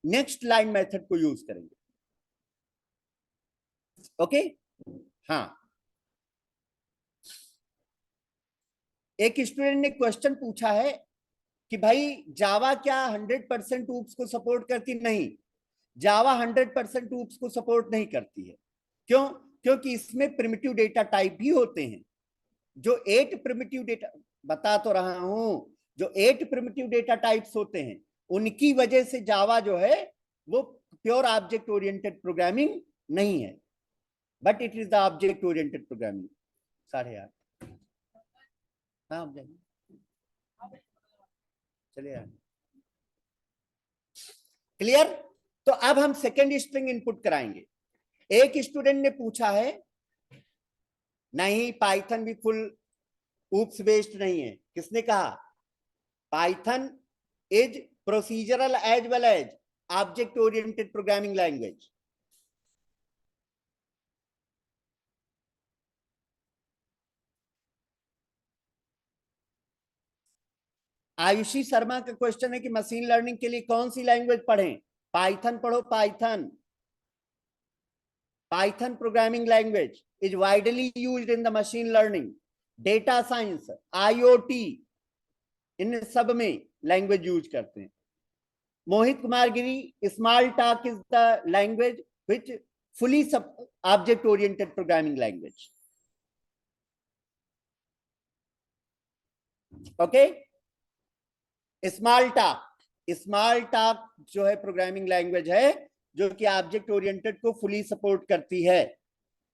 S1: नेक्स्ट लाइन मेथड को यूज करेंगे, ओके। हाँ, एक स्टूडेंट ने क्वेश्चन पूछा है कि भाई जावा क्या 100% ऊप्स को सपोर्ट करती, नहीं, जावा 100% ऊप्स को सपोर्ट नहीं करती है। क्यों, क्योंकि इसमें प्रिमिटिव डेटा टाइप भी होते हैं। जो 8 प्रिमिटिव डेटा, बता तो रहा हूं, जो 8 प्रिमिटिव डेटा टाइप्स होते हैं, उनकी वजह से जावा जो है वो प्योर ऑब्जेक्ट ओरिएंटेड प्रोग्रामिंग नहीं है, but it is the object oriented programming. 8:30 हाँ आप जाइए, चलिए। क्लियर। तो अब हम सेकेंड स्ट्रिंग इनपुट कराएंगे। एक स्टूडेंट ने पूछा है, नहीं पाइथन भी फुल ऊप्स बेस्ड नहीं है। किसने कहा? Python is procedural as well as object oriented programming language. Ayushi Sharma का क्वेश्चन है कि मशीन लर्निंग के लिए कौन सी लैंग्वेज पढ़ें? पाइथन पढ़ो, Python. Python programming language is widely used in the machine learning, data science, IoT, इन सब में लैंग्वेज यूज करते हैं। Mohit Kumar Giri, Smalltalk is the language which fully object oriented programming language. Okay. Smalltalk, small talk जो है programming language है जो कि ऑब्जेक्ट ओरिएंटेड को फुली सपोर्ट करती है।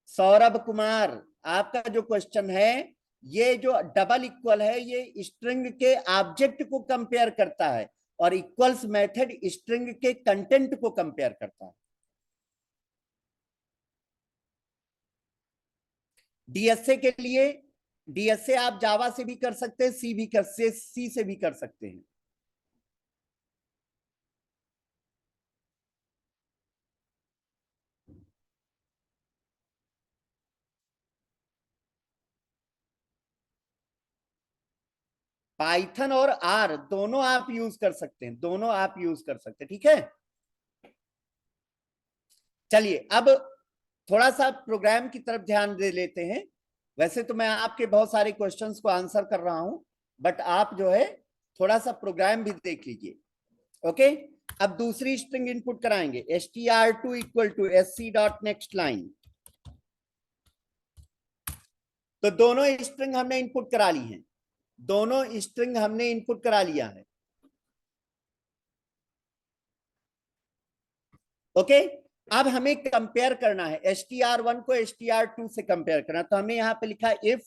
S1: सौरभ कुमार, आपका जो क्वेश्चन है, ये जो डबल इक्वल है ये स्ट्रिंग के ऑब्जेक्ट को कंपेयर करता है और इक्वल्स मेथड स्ट्रिंग के कंटेंट को कंपेयर करता है। डीएसए के लिए, डीएसए आप जावा से भी कर सकते हैं, सी से भी कर सकते हैं। पाइथन और आर दोनों आप यूज कर सकते हैं, दोनों आप यूज कर सकते हैं। ठीक है, चलिए अब थोड़ा सा प्रोग्राम की तरफ ध्यान दे लेते हैं। वैसे तो मैं आपके बहुत सारे क्वेश्चंस को आंसर कर रहा हूं, बट आप जो है थोड़ा सा प्रोग्राम भी देख लीजिए। ओके। अब दूसरी स्ट्रिंग इनपुट कराएंगे, str2 equal to sc dot next line. तो दोनों स्ट्रिंग हमने इनपुट करा ली हैं, दोनों स्ट्रिंग हमने इनपुट करा लिया है। ओके। अब हमें कंपेयर करना है, str1 को str2 से कंपेयर करना, तो हमने यहां पे लिखा if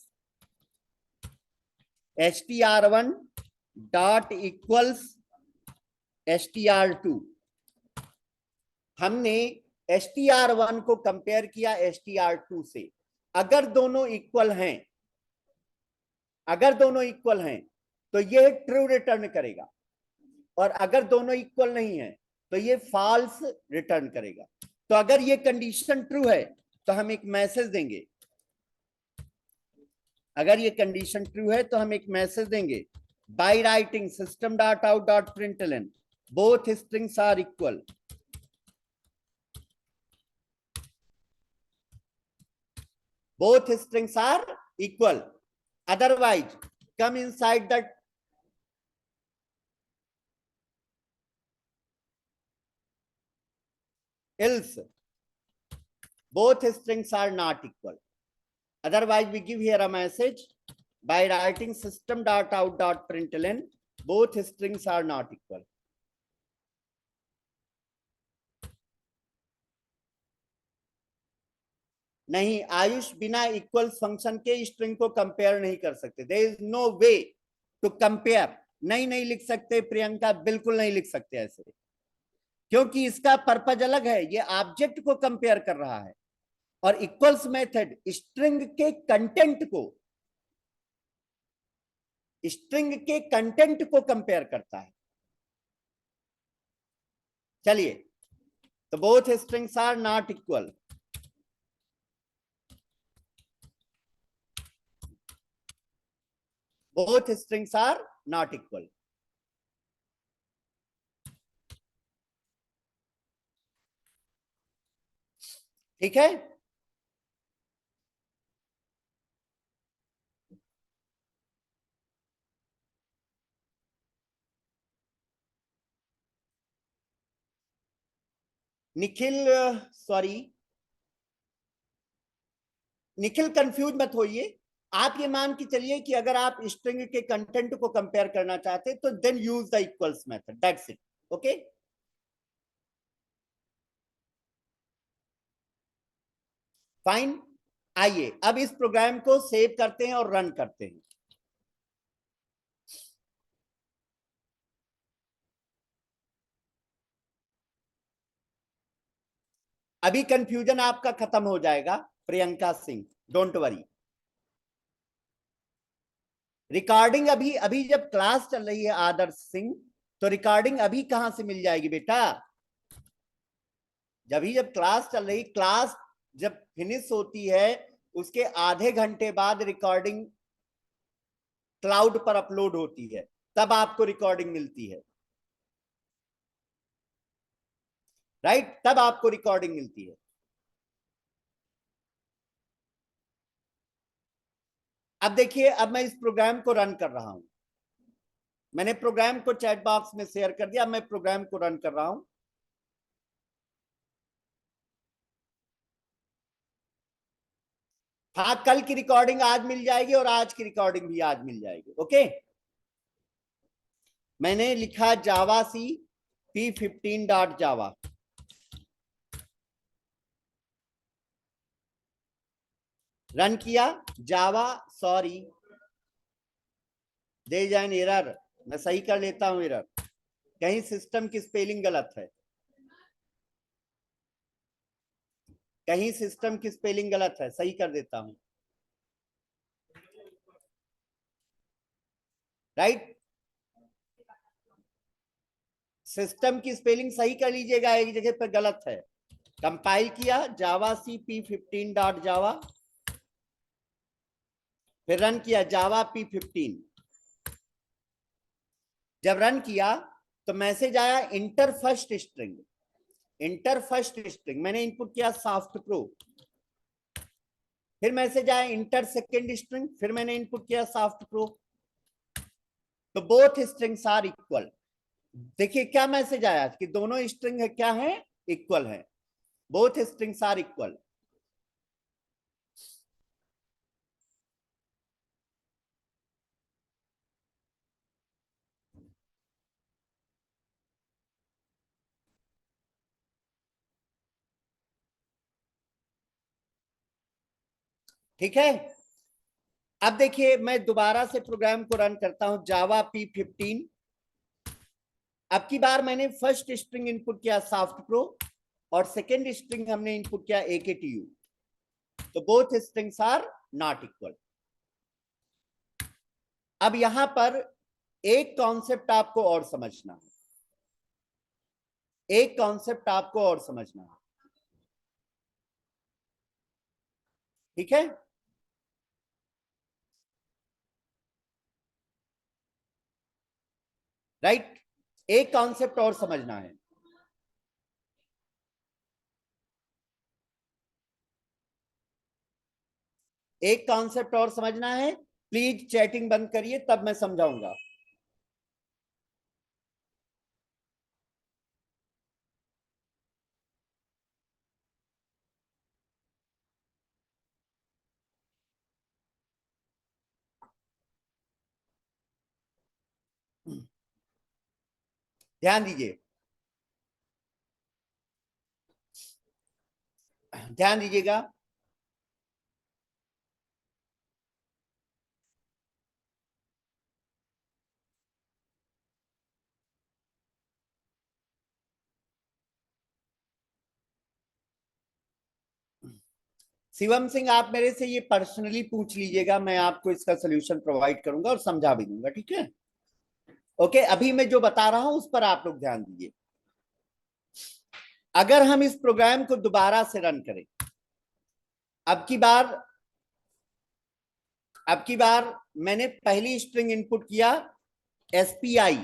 S1: str1 dot equals str2। हमने str1 को कंपेयर किया str2 से। अगर दोनों इक्वल हैं, अगर दोनों इक्वल हैं तो ये ट्रू रिटर्न करेगा, और अगर दोनों इक्वल नहीं है तो ये फॉल्स रिटर्न करेगा। तो अगर ये कंडीशन ट्रू है तो हम एक मैसेज देंगे, अगर ये कंडीशन ट्रू है तो हम एक मैसेज देंगे, by writing system dot out dot println both strings are equal. Both strings are equal, otherwise come inside that else both strings are not equal. Otherwise we give here a message by writing system dot out dot println both strings are not equal. नहीं आयुष, बिना equal function के string को compare नहीं कर सकते। There is no way to compare. नहीं नहीं लिख सकते प्रियंका, बिल्कुल नहीं लिख सकते ऐसे, क्योंकि इसका पर्पज अलग है, ये ऑब्जेक्ट को कंपेयर कर रहा है और इक्वल्स मेथड स्ट्रिंग के कंटेंट को, स्ट्रिंग के कंटेंट को कंपेयर करता है। चलिए, तो both strings are not equal. Both strings are not equal. ठीक है। निखिल, सॉरी निखिल, कंफ्यूज मत होइए। आप ये मान के चलिए कि अगर आप स्ट्रिंग के कंटेंट को कंपेयर करना चाहते तो then use the equals method, that's it. Okay, fine. आइए अब इस प्रोग्राम को सेव करते हैं और रन करते हैं। अभी कंफ्यूजन आपका खत्म हो जाएगा Priyanka Singh, don't worry. Recording अभी अभी जब क्लास चल रही है आदर्श सिंह, तो रिकॉर्डिंग अभी कहां से मिल जाएगी बेटा? जब क्लास चल रही, क्लास जब फिनिश होती है उसके आधे घंटे बाद रिकॉर्डिंग क्लाउड पर अपलोड होती है, तब आपको रिकॉर्डिंग मिलती है, राइट? तब आपको रिकॉर्डिंग मिलती है। अब देखिए, अब मैं इस प्रोग्राम को रन कर रहा हूं, मैंने प्रोग्राम को चैट बॉक्स में शेयर कर दिया, मैं प्रोग्राम को रन कर रहा हूं। हाँ, कल की रिकॉर्डिंग आज मिल जाएगी और आज की रिकॉर्डिंग भी आज मिल जाएगी। ओके, मैंने लिखा जावा सी p15.java, रन किया जावा, सॉरी दे जाए एरर, मैं सही कर लेता हूं एरर, कहीं सिस्टम की स्पेलिंग गलत है, कहीं सिस्टम की स्पेलिंग गलत है, सही कर देता हूं, राइट? सिस्टम की स्पेलिंग सही कर लीजिएगा, एक जगह पर गलत है। कंपाइल किया जावा सी p15.java, फिर रन किया जावा p15। जब रन किया तो मैसेज आया inter first string, inter first string, मैंने इनपुट किया सॉफ्ट प्रो। फिर मैसेज आया इंटर सेकेंड स्ट्रिंग, फिर मैंने इनपुट किया सॉफ्ट प्रो। तो बोथ स्ट्रिंग्स आर इक्वल। देखिए क्या मैसेज आया कि दोनों स्ट्रिंग है क्या है, इक्वल है, बोथ स्ट्रिंग्स आर इक्वल। ठीक है, अब देखिए मैं दोबारा से प्रोग्राम को रन करता हूं, जावा p15। अब की बार मैंने फर्स्ट स्ट्रिंग इनपुट किया सॉफ्ट प्रो और सेकेंड स्ट्रिंग हमने इनपुट किया AKTU, तो both strings are not equal. अब यहां पर एक कॉन्सेप्ट आपको और समझना है, एक कॉन्सेप्ट आपको और समझना है, ठीक है? राइट, एक कॉन्सेप्ट और समझना है। एक कॉन्सेप्ट और समझना है, प्लीज चैटिंग बंद करिए तब मैं समझाऊंगा। ध्यान दीजिए, ध्यान दीजिएगा। शिवम सिंह, आप मेरे से ये पर्सनली पूछ लीजिएगा, मैं आपको इसका सोल्यूशन प्रोवाइड करूंगा और समझा भी दूंगा, ठीक है? ओके, अभी मैं जो बता रहा हूं उस पर आप लोग ध्यान दीजिए। अगर हम इस प्रोग्राम को दोबारा से रन करें, अब की बार अब की बार मैंने पहली स्ट्रिंग इनपुट किया SPI,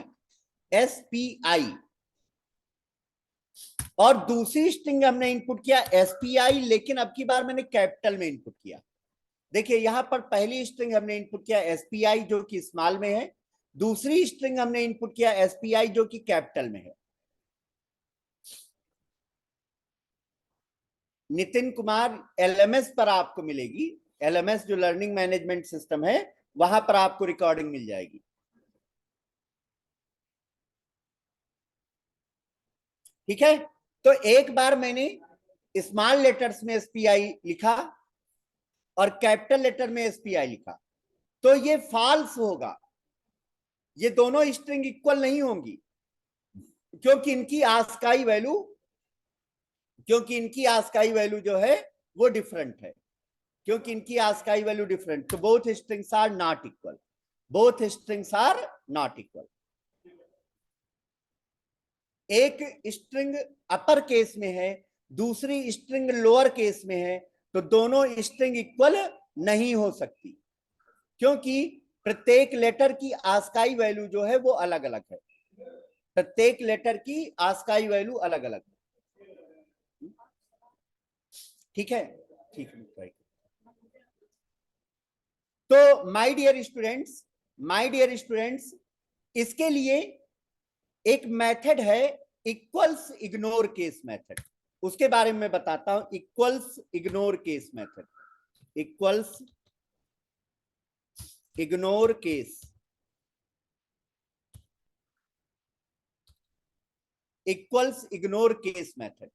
S1: SPI, और दूसरी स्ट्रिंग हमने इनपुट किया SPI, लेकिन अब की बार मैंने कैपिटल में इनपुट किया। देखिए यहां पर पहली स्ट्रिंग हमने इनपुट किया SPI जो कि स्मॉल में है, दूसरी स्ट्रिंग हमने इनपुट किया SPI जो कि कैपिटल में है। नितिन कुमार, LMS पर आपको मिलेगी, LMS जो लर्निंग मैनेजमेंट सिस्टम है, वहां पर आपको रिकॉर्डिंग मिल जाएगी, ठीक है? तो एक बार मैंने स्मॉल लेटर्स में SPI लिखा और कैपिटल लेटर में SPI लिखा, तो ये फॉल्स होगा, ये दोनों स्ट्रिंग इक्वल नहीं होंगी, क्योंकि इनकी आस्काई वैल्यू क्योंकि इनकी आस्काई वैल्यू जो है वो डिफरेंट है, क्योंकि इनकी आस्काई वैल्यू डिफरेंट, तो both strings are not equal, both strings are not equal. एक स्ट्रिंग अपर केस में है, दूसरी स्ट्रिंग लोअर केस में है, तो दोनों स्ट्रिंग इक्वल नहीं हो सकती, क्योंकि प्रत्येक लेटर की आस्काई वैल्यू जो है वो अलग अलग है, प्रत्येक लेटर की आस्काई वैल्यू अलग अलग है। ठीक है, ठीक है। तो माय डियर स्टूडेंट्स, इसके लिए एक मेथड है इक्वल्स इग्नोर केस मेथड, उसके बारे में बताता हूं। Equals ignore case method, equals ignore case, equals ignore case method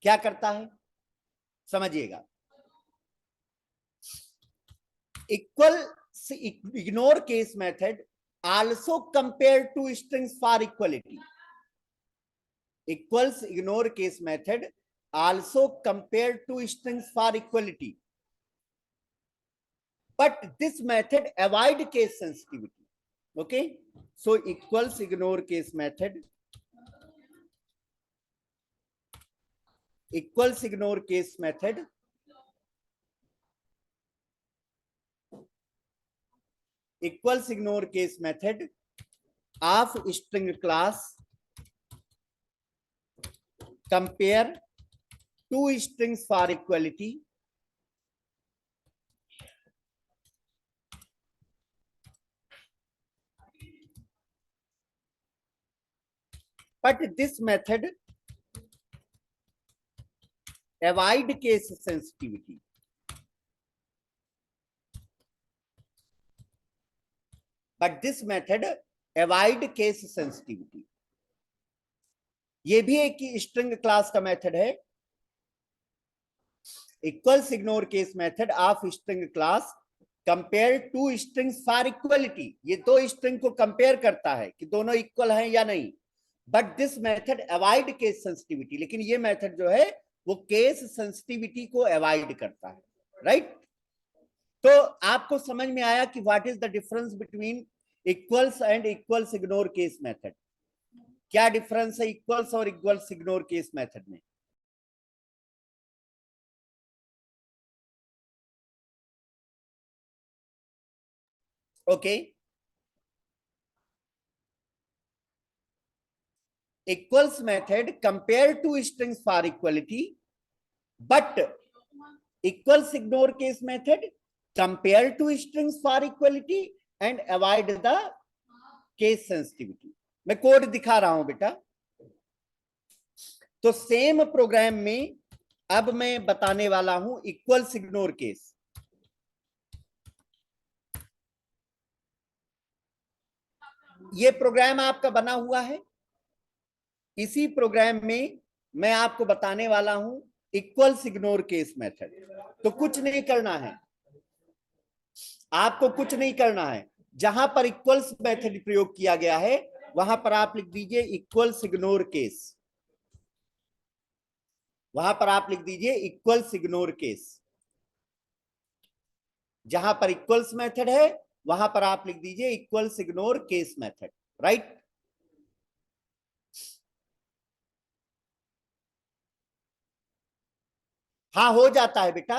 S1: क्या करता है समझिएगा। Equals ignore case method also compare two strings for equality. Equals ignore case method also compare two strings for equality, but this method avoid case sensitivity. Okay, so equals ignore case method, equals ignore case method equals ignore case method of string class compare two strings for equality, but this method avoid case sensitivity. But this method avoid case sensitivity. ये भी एक string class का method है, equals ignore case method of string class compare two strings for equality. ये दो string को compare करता है कि दोनों इक्वल हैं या नहीं, but this method avoid case sensitivity, लेकिन ये मेथड जो है वो केस सेंसिटिविटी को अवॉइड करता है, राइट। तो आपको समझ में आया कि what is the difference between equals and equals ignore case method. क्या डिफरेंस है इक्वल्स और इक्वल्स इग्नोर केस मेथड में? Okay, equals method compare two strings for equality, but equals ignore case method compare two strings for equality and avoid the case sensitivity. मैं code दिखा रहा हूं बेटा। तो सेम प्रोग्राम में अब मैं बताने वाला हूं इक्वल्स इग्नोर केस। ये प्रोग्राम आपका बना हुआ है, इसी प्रोग्राम में मैं आपको बताने वाला हूं इक्वल्स इग्नोर केस मेथड। तो कुछ नहीं करना है, आपको कुछ नहीं करना है, जहां पर इक्वल्स मेथड प्रयोग किया गया है वहां पर आप लिख दीजिए इक्वल्स इग्नोर केस, वहां पर आप लिख दीजिए इक्वल्स इग्नोर केस। जहां पर इक्वल्स मेथड है वहां पर आप लिख दीजिए equals ignore case method, right. हाँ हो जाता है बेटा,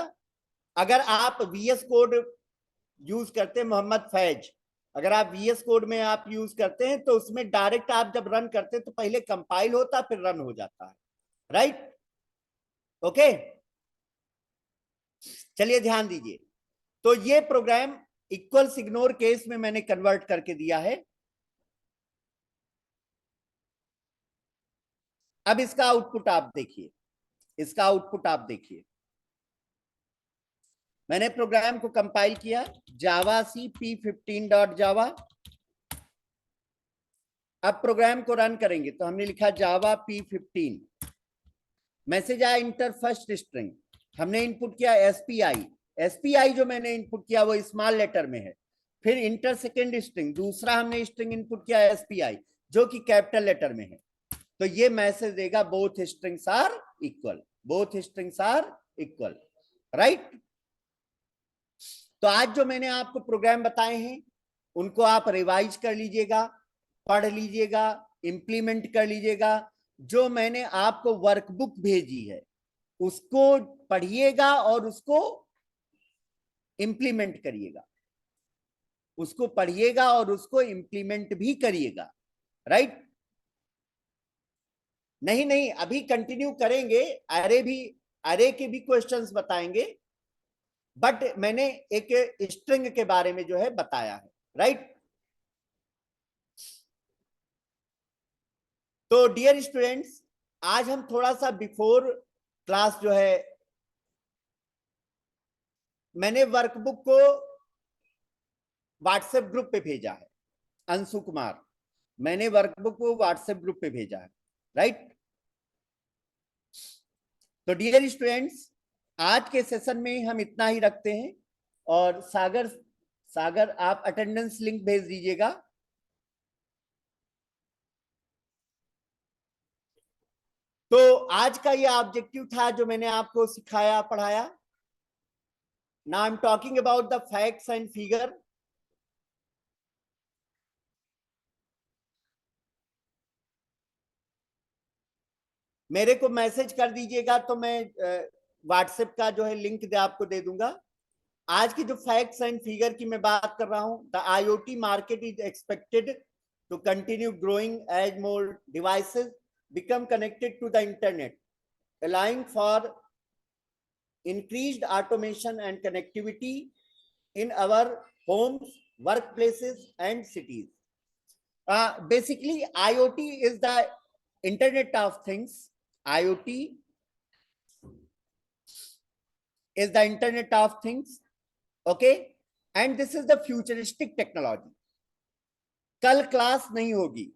S1: अगर आप वीएस कोड यूज करते हैं, मोहम्मद फैज, अगर आप वीएस कोड में आप यूज करते हैं तो उसमें डायरेक्ट आप जब रन करते हैं तो पहले कंपाइल होता है फिर रन हो जाता है, राइट। ओके, चलिए ध्यान दीजिए। तो ये प्रोग्राम इक्वल्स इग्नोर केस में मैंने कन्वर्ट करके दिया है। अब इसका आउटपुट आप देखिए, इसका आउटपुट आप देखिए। मैंने प्रोग्राम को कंपाइल किया, जावा सी p15.java। अब प्रोग्राम को रन करेंगे तो हमने लिखा जावा p15, मैसेज आया इंटर फर्स्ट स्ट्रिंग, हमने इनपुट किया एसपीआई, एसपीआई जो मैंने इनपुट किया वो स्मॉल लेटर में है। फिर इंटर सेकेंड स्ट्रिंग, दूसरा हमने स्ट्रिंग इनपुट किया एसपीआई जो कि कैपिटल लेटर में है। तो ये मैसेज देगा both strings are equal, both strings are equal, right. तो आज जो मैंने आपको प्रोग्राम बताए हैं उनको आप रिवाइज कर लीजिएगा, पढ़ लीजिएगा, इंप्लीमेंट कर लीजिएगा। जो मैंने आपको वर्कबुक भेजी है उसको पढ़िएगा और उसको इंप्लीमेंट करिएगा, उसको पढ़िएगा और उसको इंप्लीमेंट भी करिएगा, राइट। नहीं नहीं, अभी कंटिन्यू करेंगे, अरे के भी क्वेश्चंस बताएंगे, बट मैंने एक स्ट्रिंग के बारे में जो है बताया है, राइट। तो डियर स्टूडेंट्स, आज हम थोड़ा सा बिफोर क्लास जो है, मैंने वर्कबुक को व्हाट्सएप ग्रुप पे भेजा है, अंशु कुमार, मैंने वर्कबुक को व्हाट्सएप ग्रुप पे भेजा है, राइट। तो डियर स्टूडेंट्स, आज के सेशन में हम इतना ही रखते हैं, और सागर आप अटेंडेंस लिंक भेज दीजिएगा। तो आज का ये ऑब्जेक्टिव था जो मैंने आपको सिखाया पढ़ाया। Now I am talking about the facts and figure. मेरे को मैसेज कर दीजिएगा तो मैं व्हाट्सएप का जो है लिंक आपको दे दूंगा। आज की जो फैक्ट्स एंड फिगर की मैं बात कर रहा हूं, the IoT market is expected to continue growing as more devices become connected to the internet, allowing for increased automation and connectivity in our homes, workplaces, and cities. Basically, IoT is the Internet of Things. IoT is the Internet of Things, okay? And this is the futuristic technology. कल class नहीं होगी,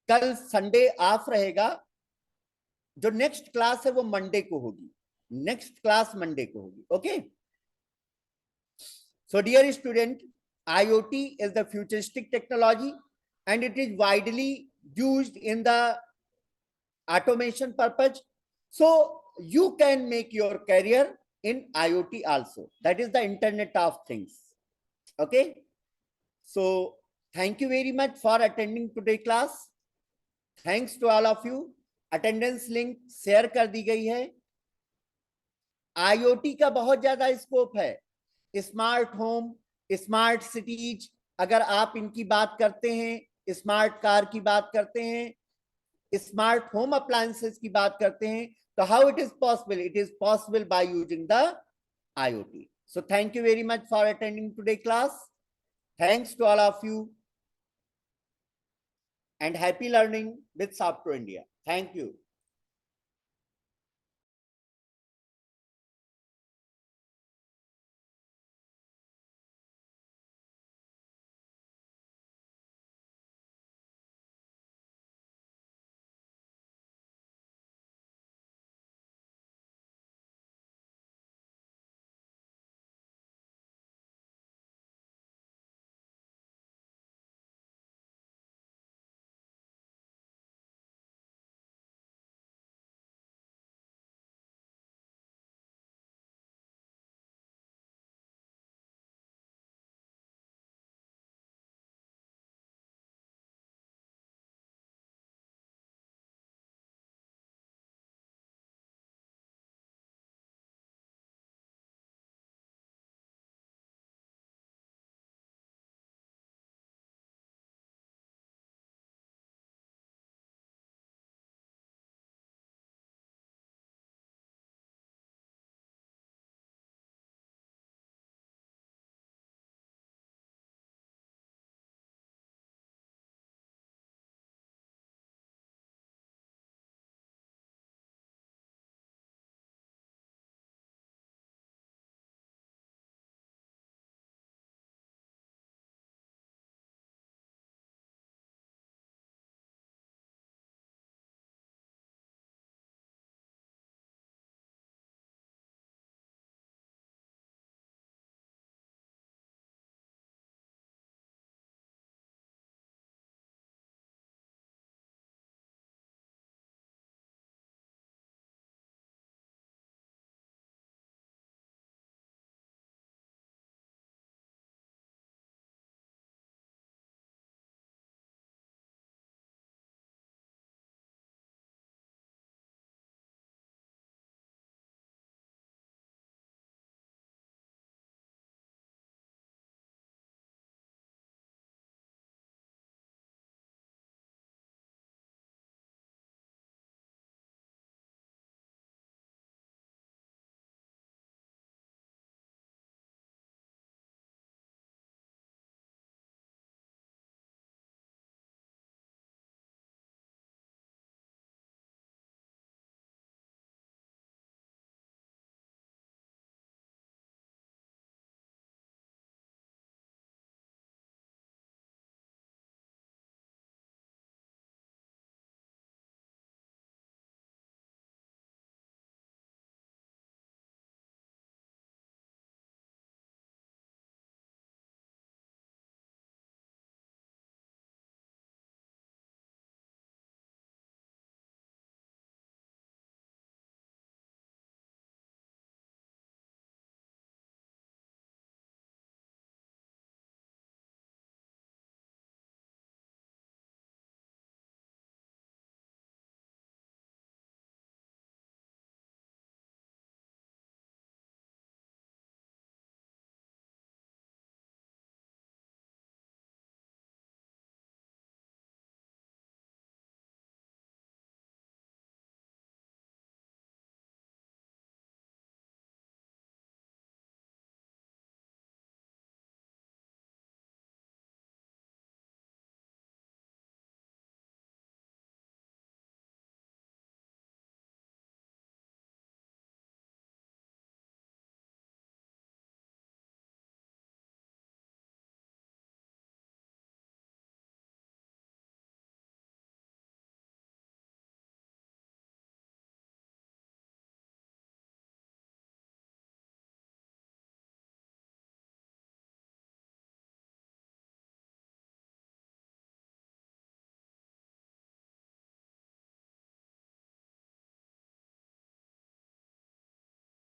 S1: कल Sunday off रहेगा। जो next class है वो Monday को होगी, नेक्स्ट क्लास मंडे को होगी, okay. So dear student, IoT is the futuristic technology and it is widely used in the automation purpose. So you can make your career in IoT also. That is the Internet of Things, okay. So thank you very much for attending today class. Thanks to all of you. Attendance link share कर दी गई है। IoT का बहुत ज्यादा scope है। Smart home, smart cities, अगर आप इनकी बात करते हैं, स्मार्ट कार की बात करते हैं, स्मार्ट होम अप्लायंसेस की बात करते हैं, तो how it is possible? It is possible by using the IoT. So thank you very much for attending today class. Thanks to all of you and happy learning with Software India. Thank you.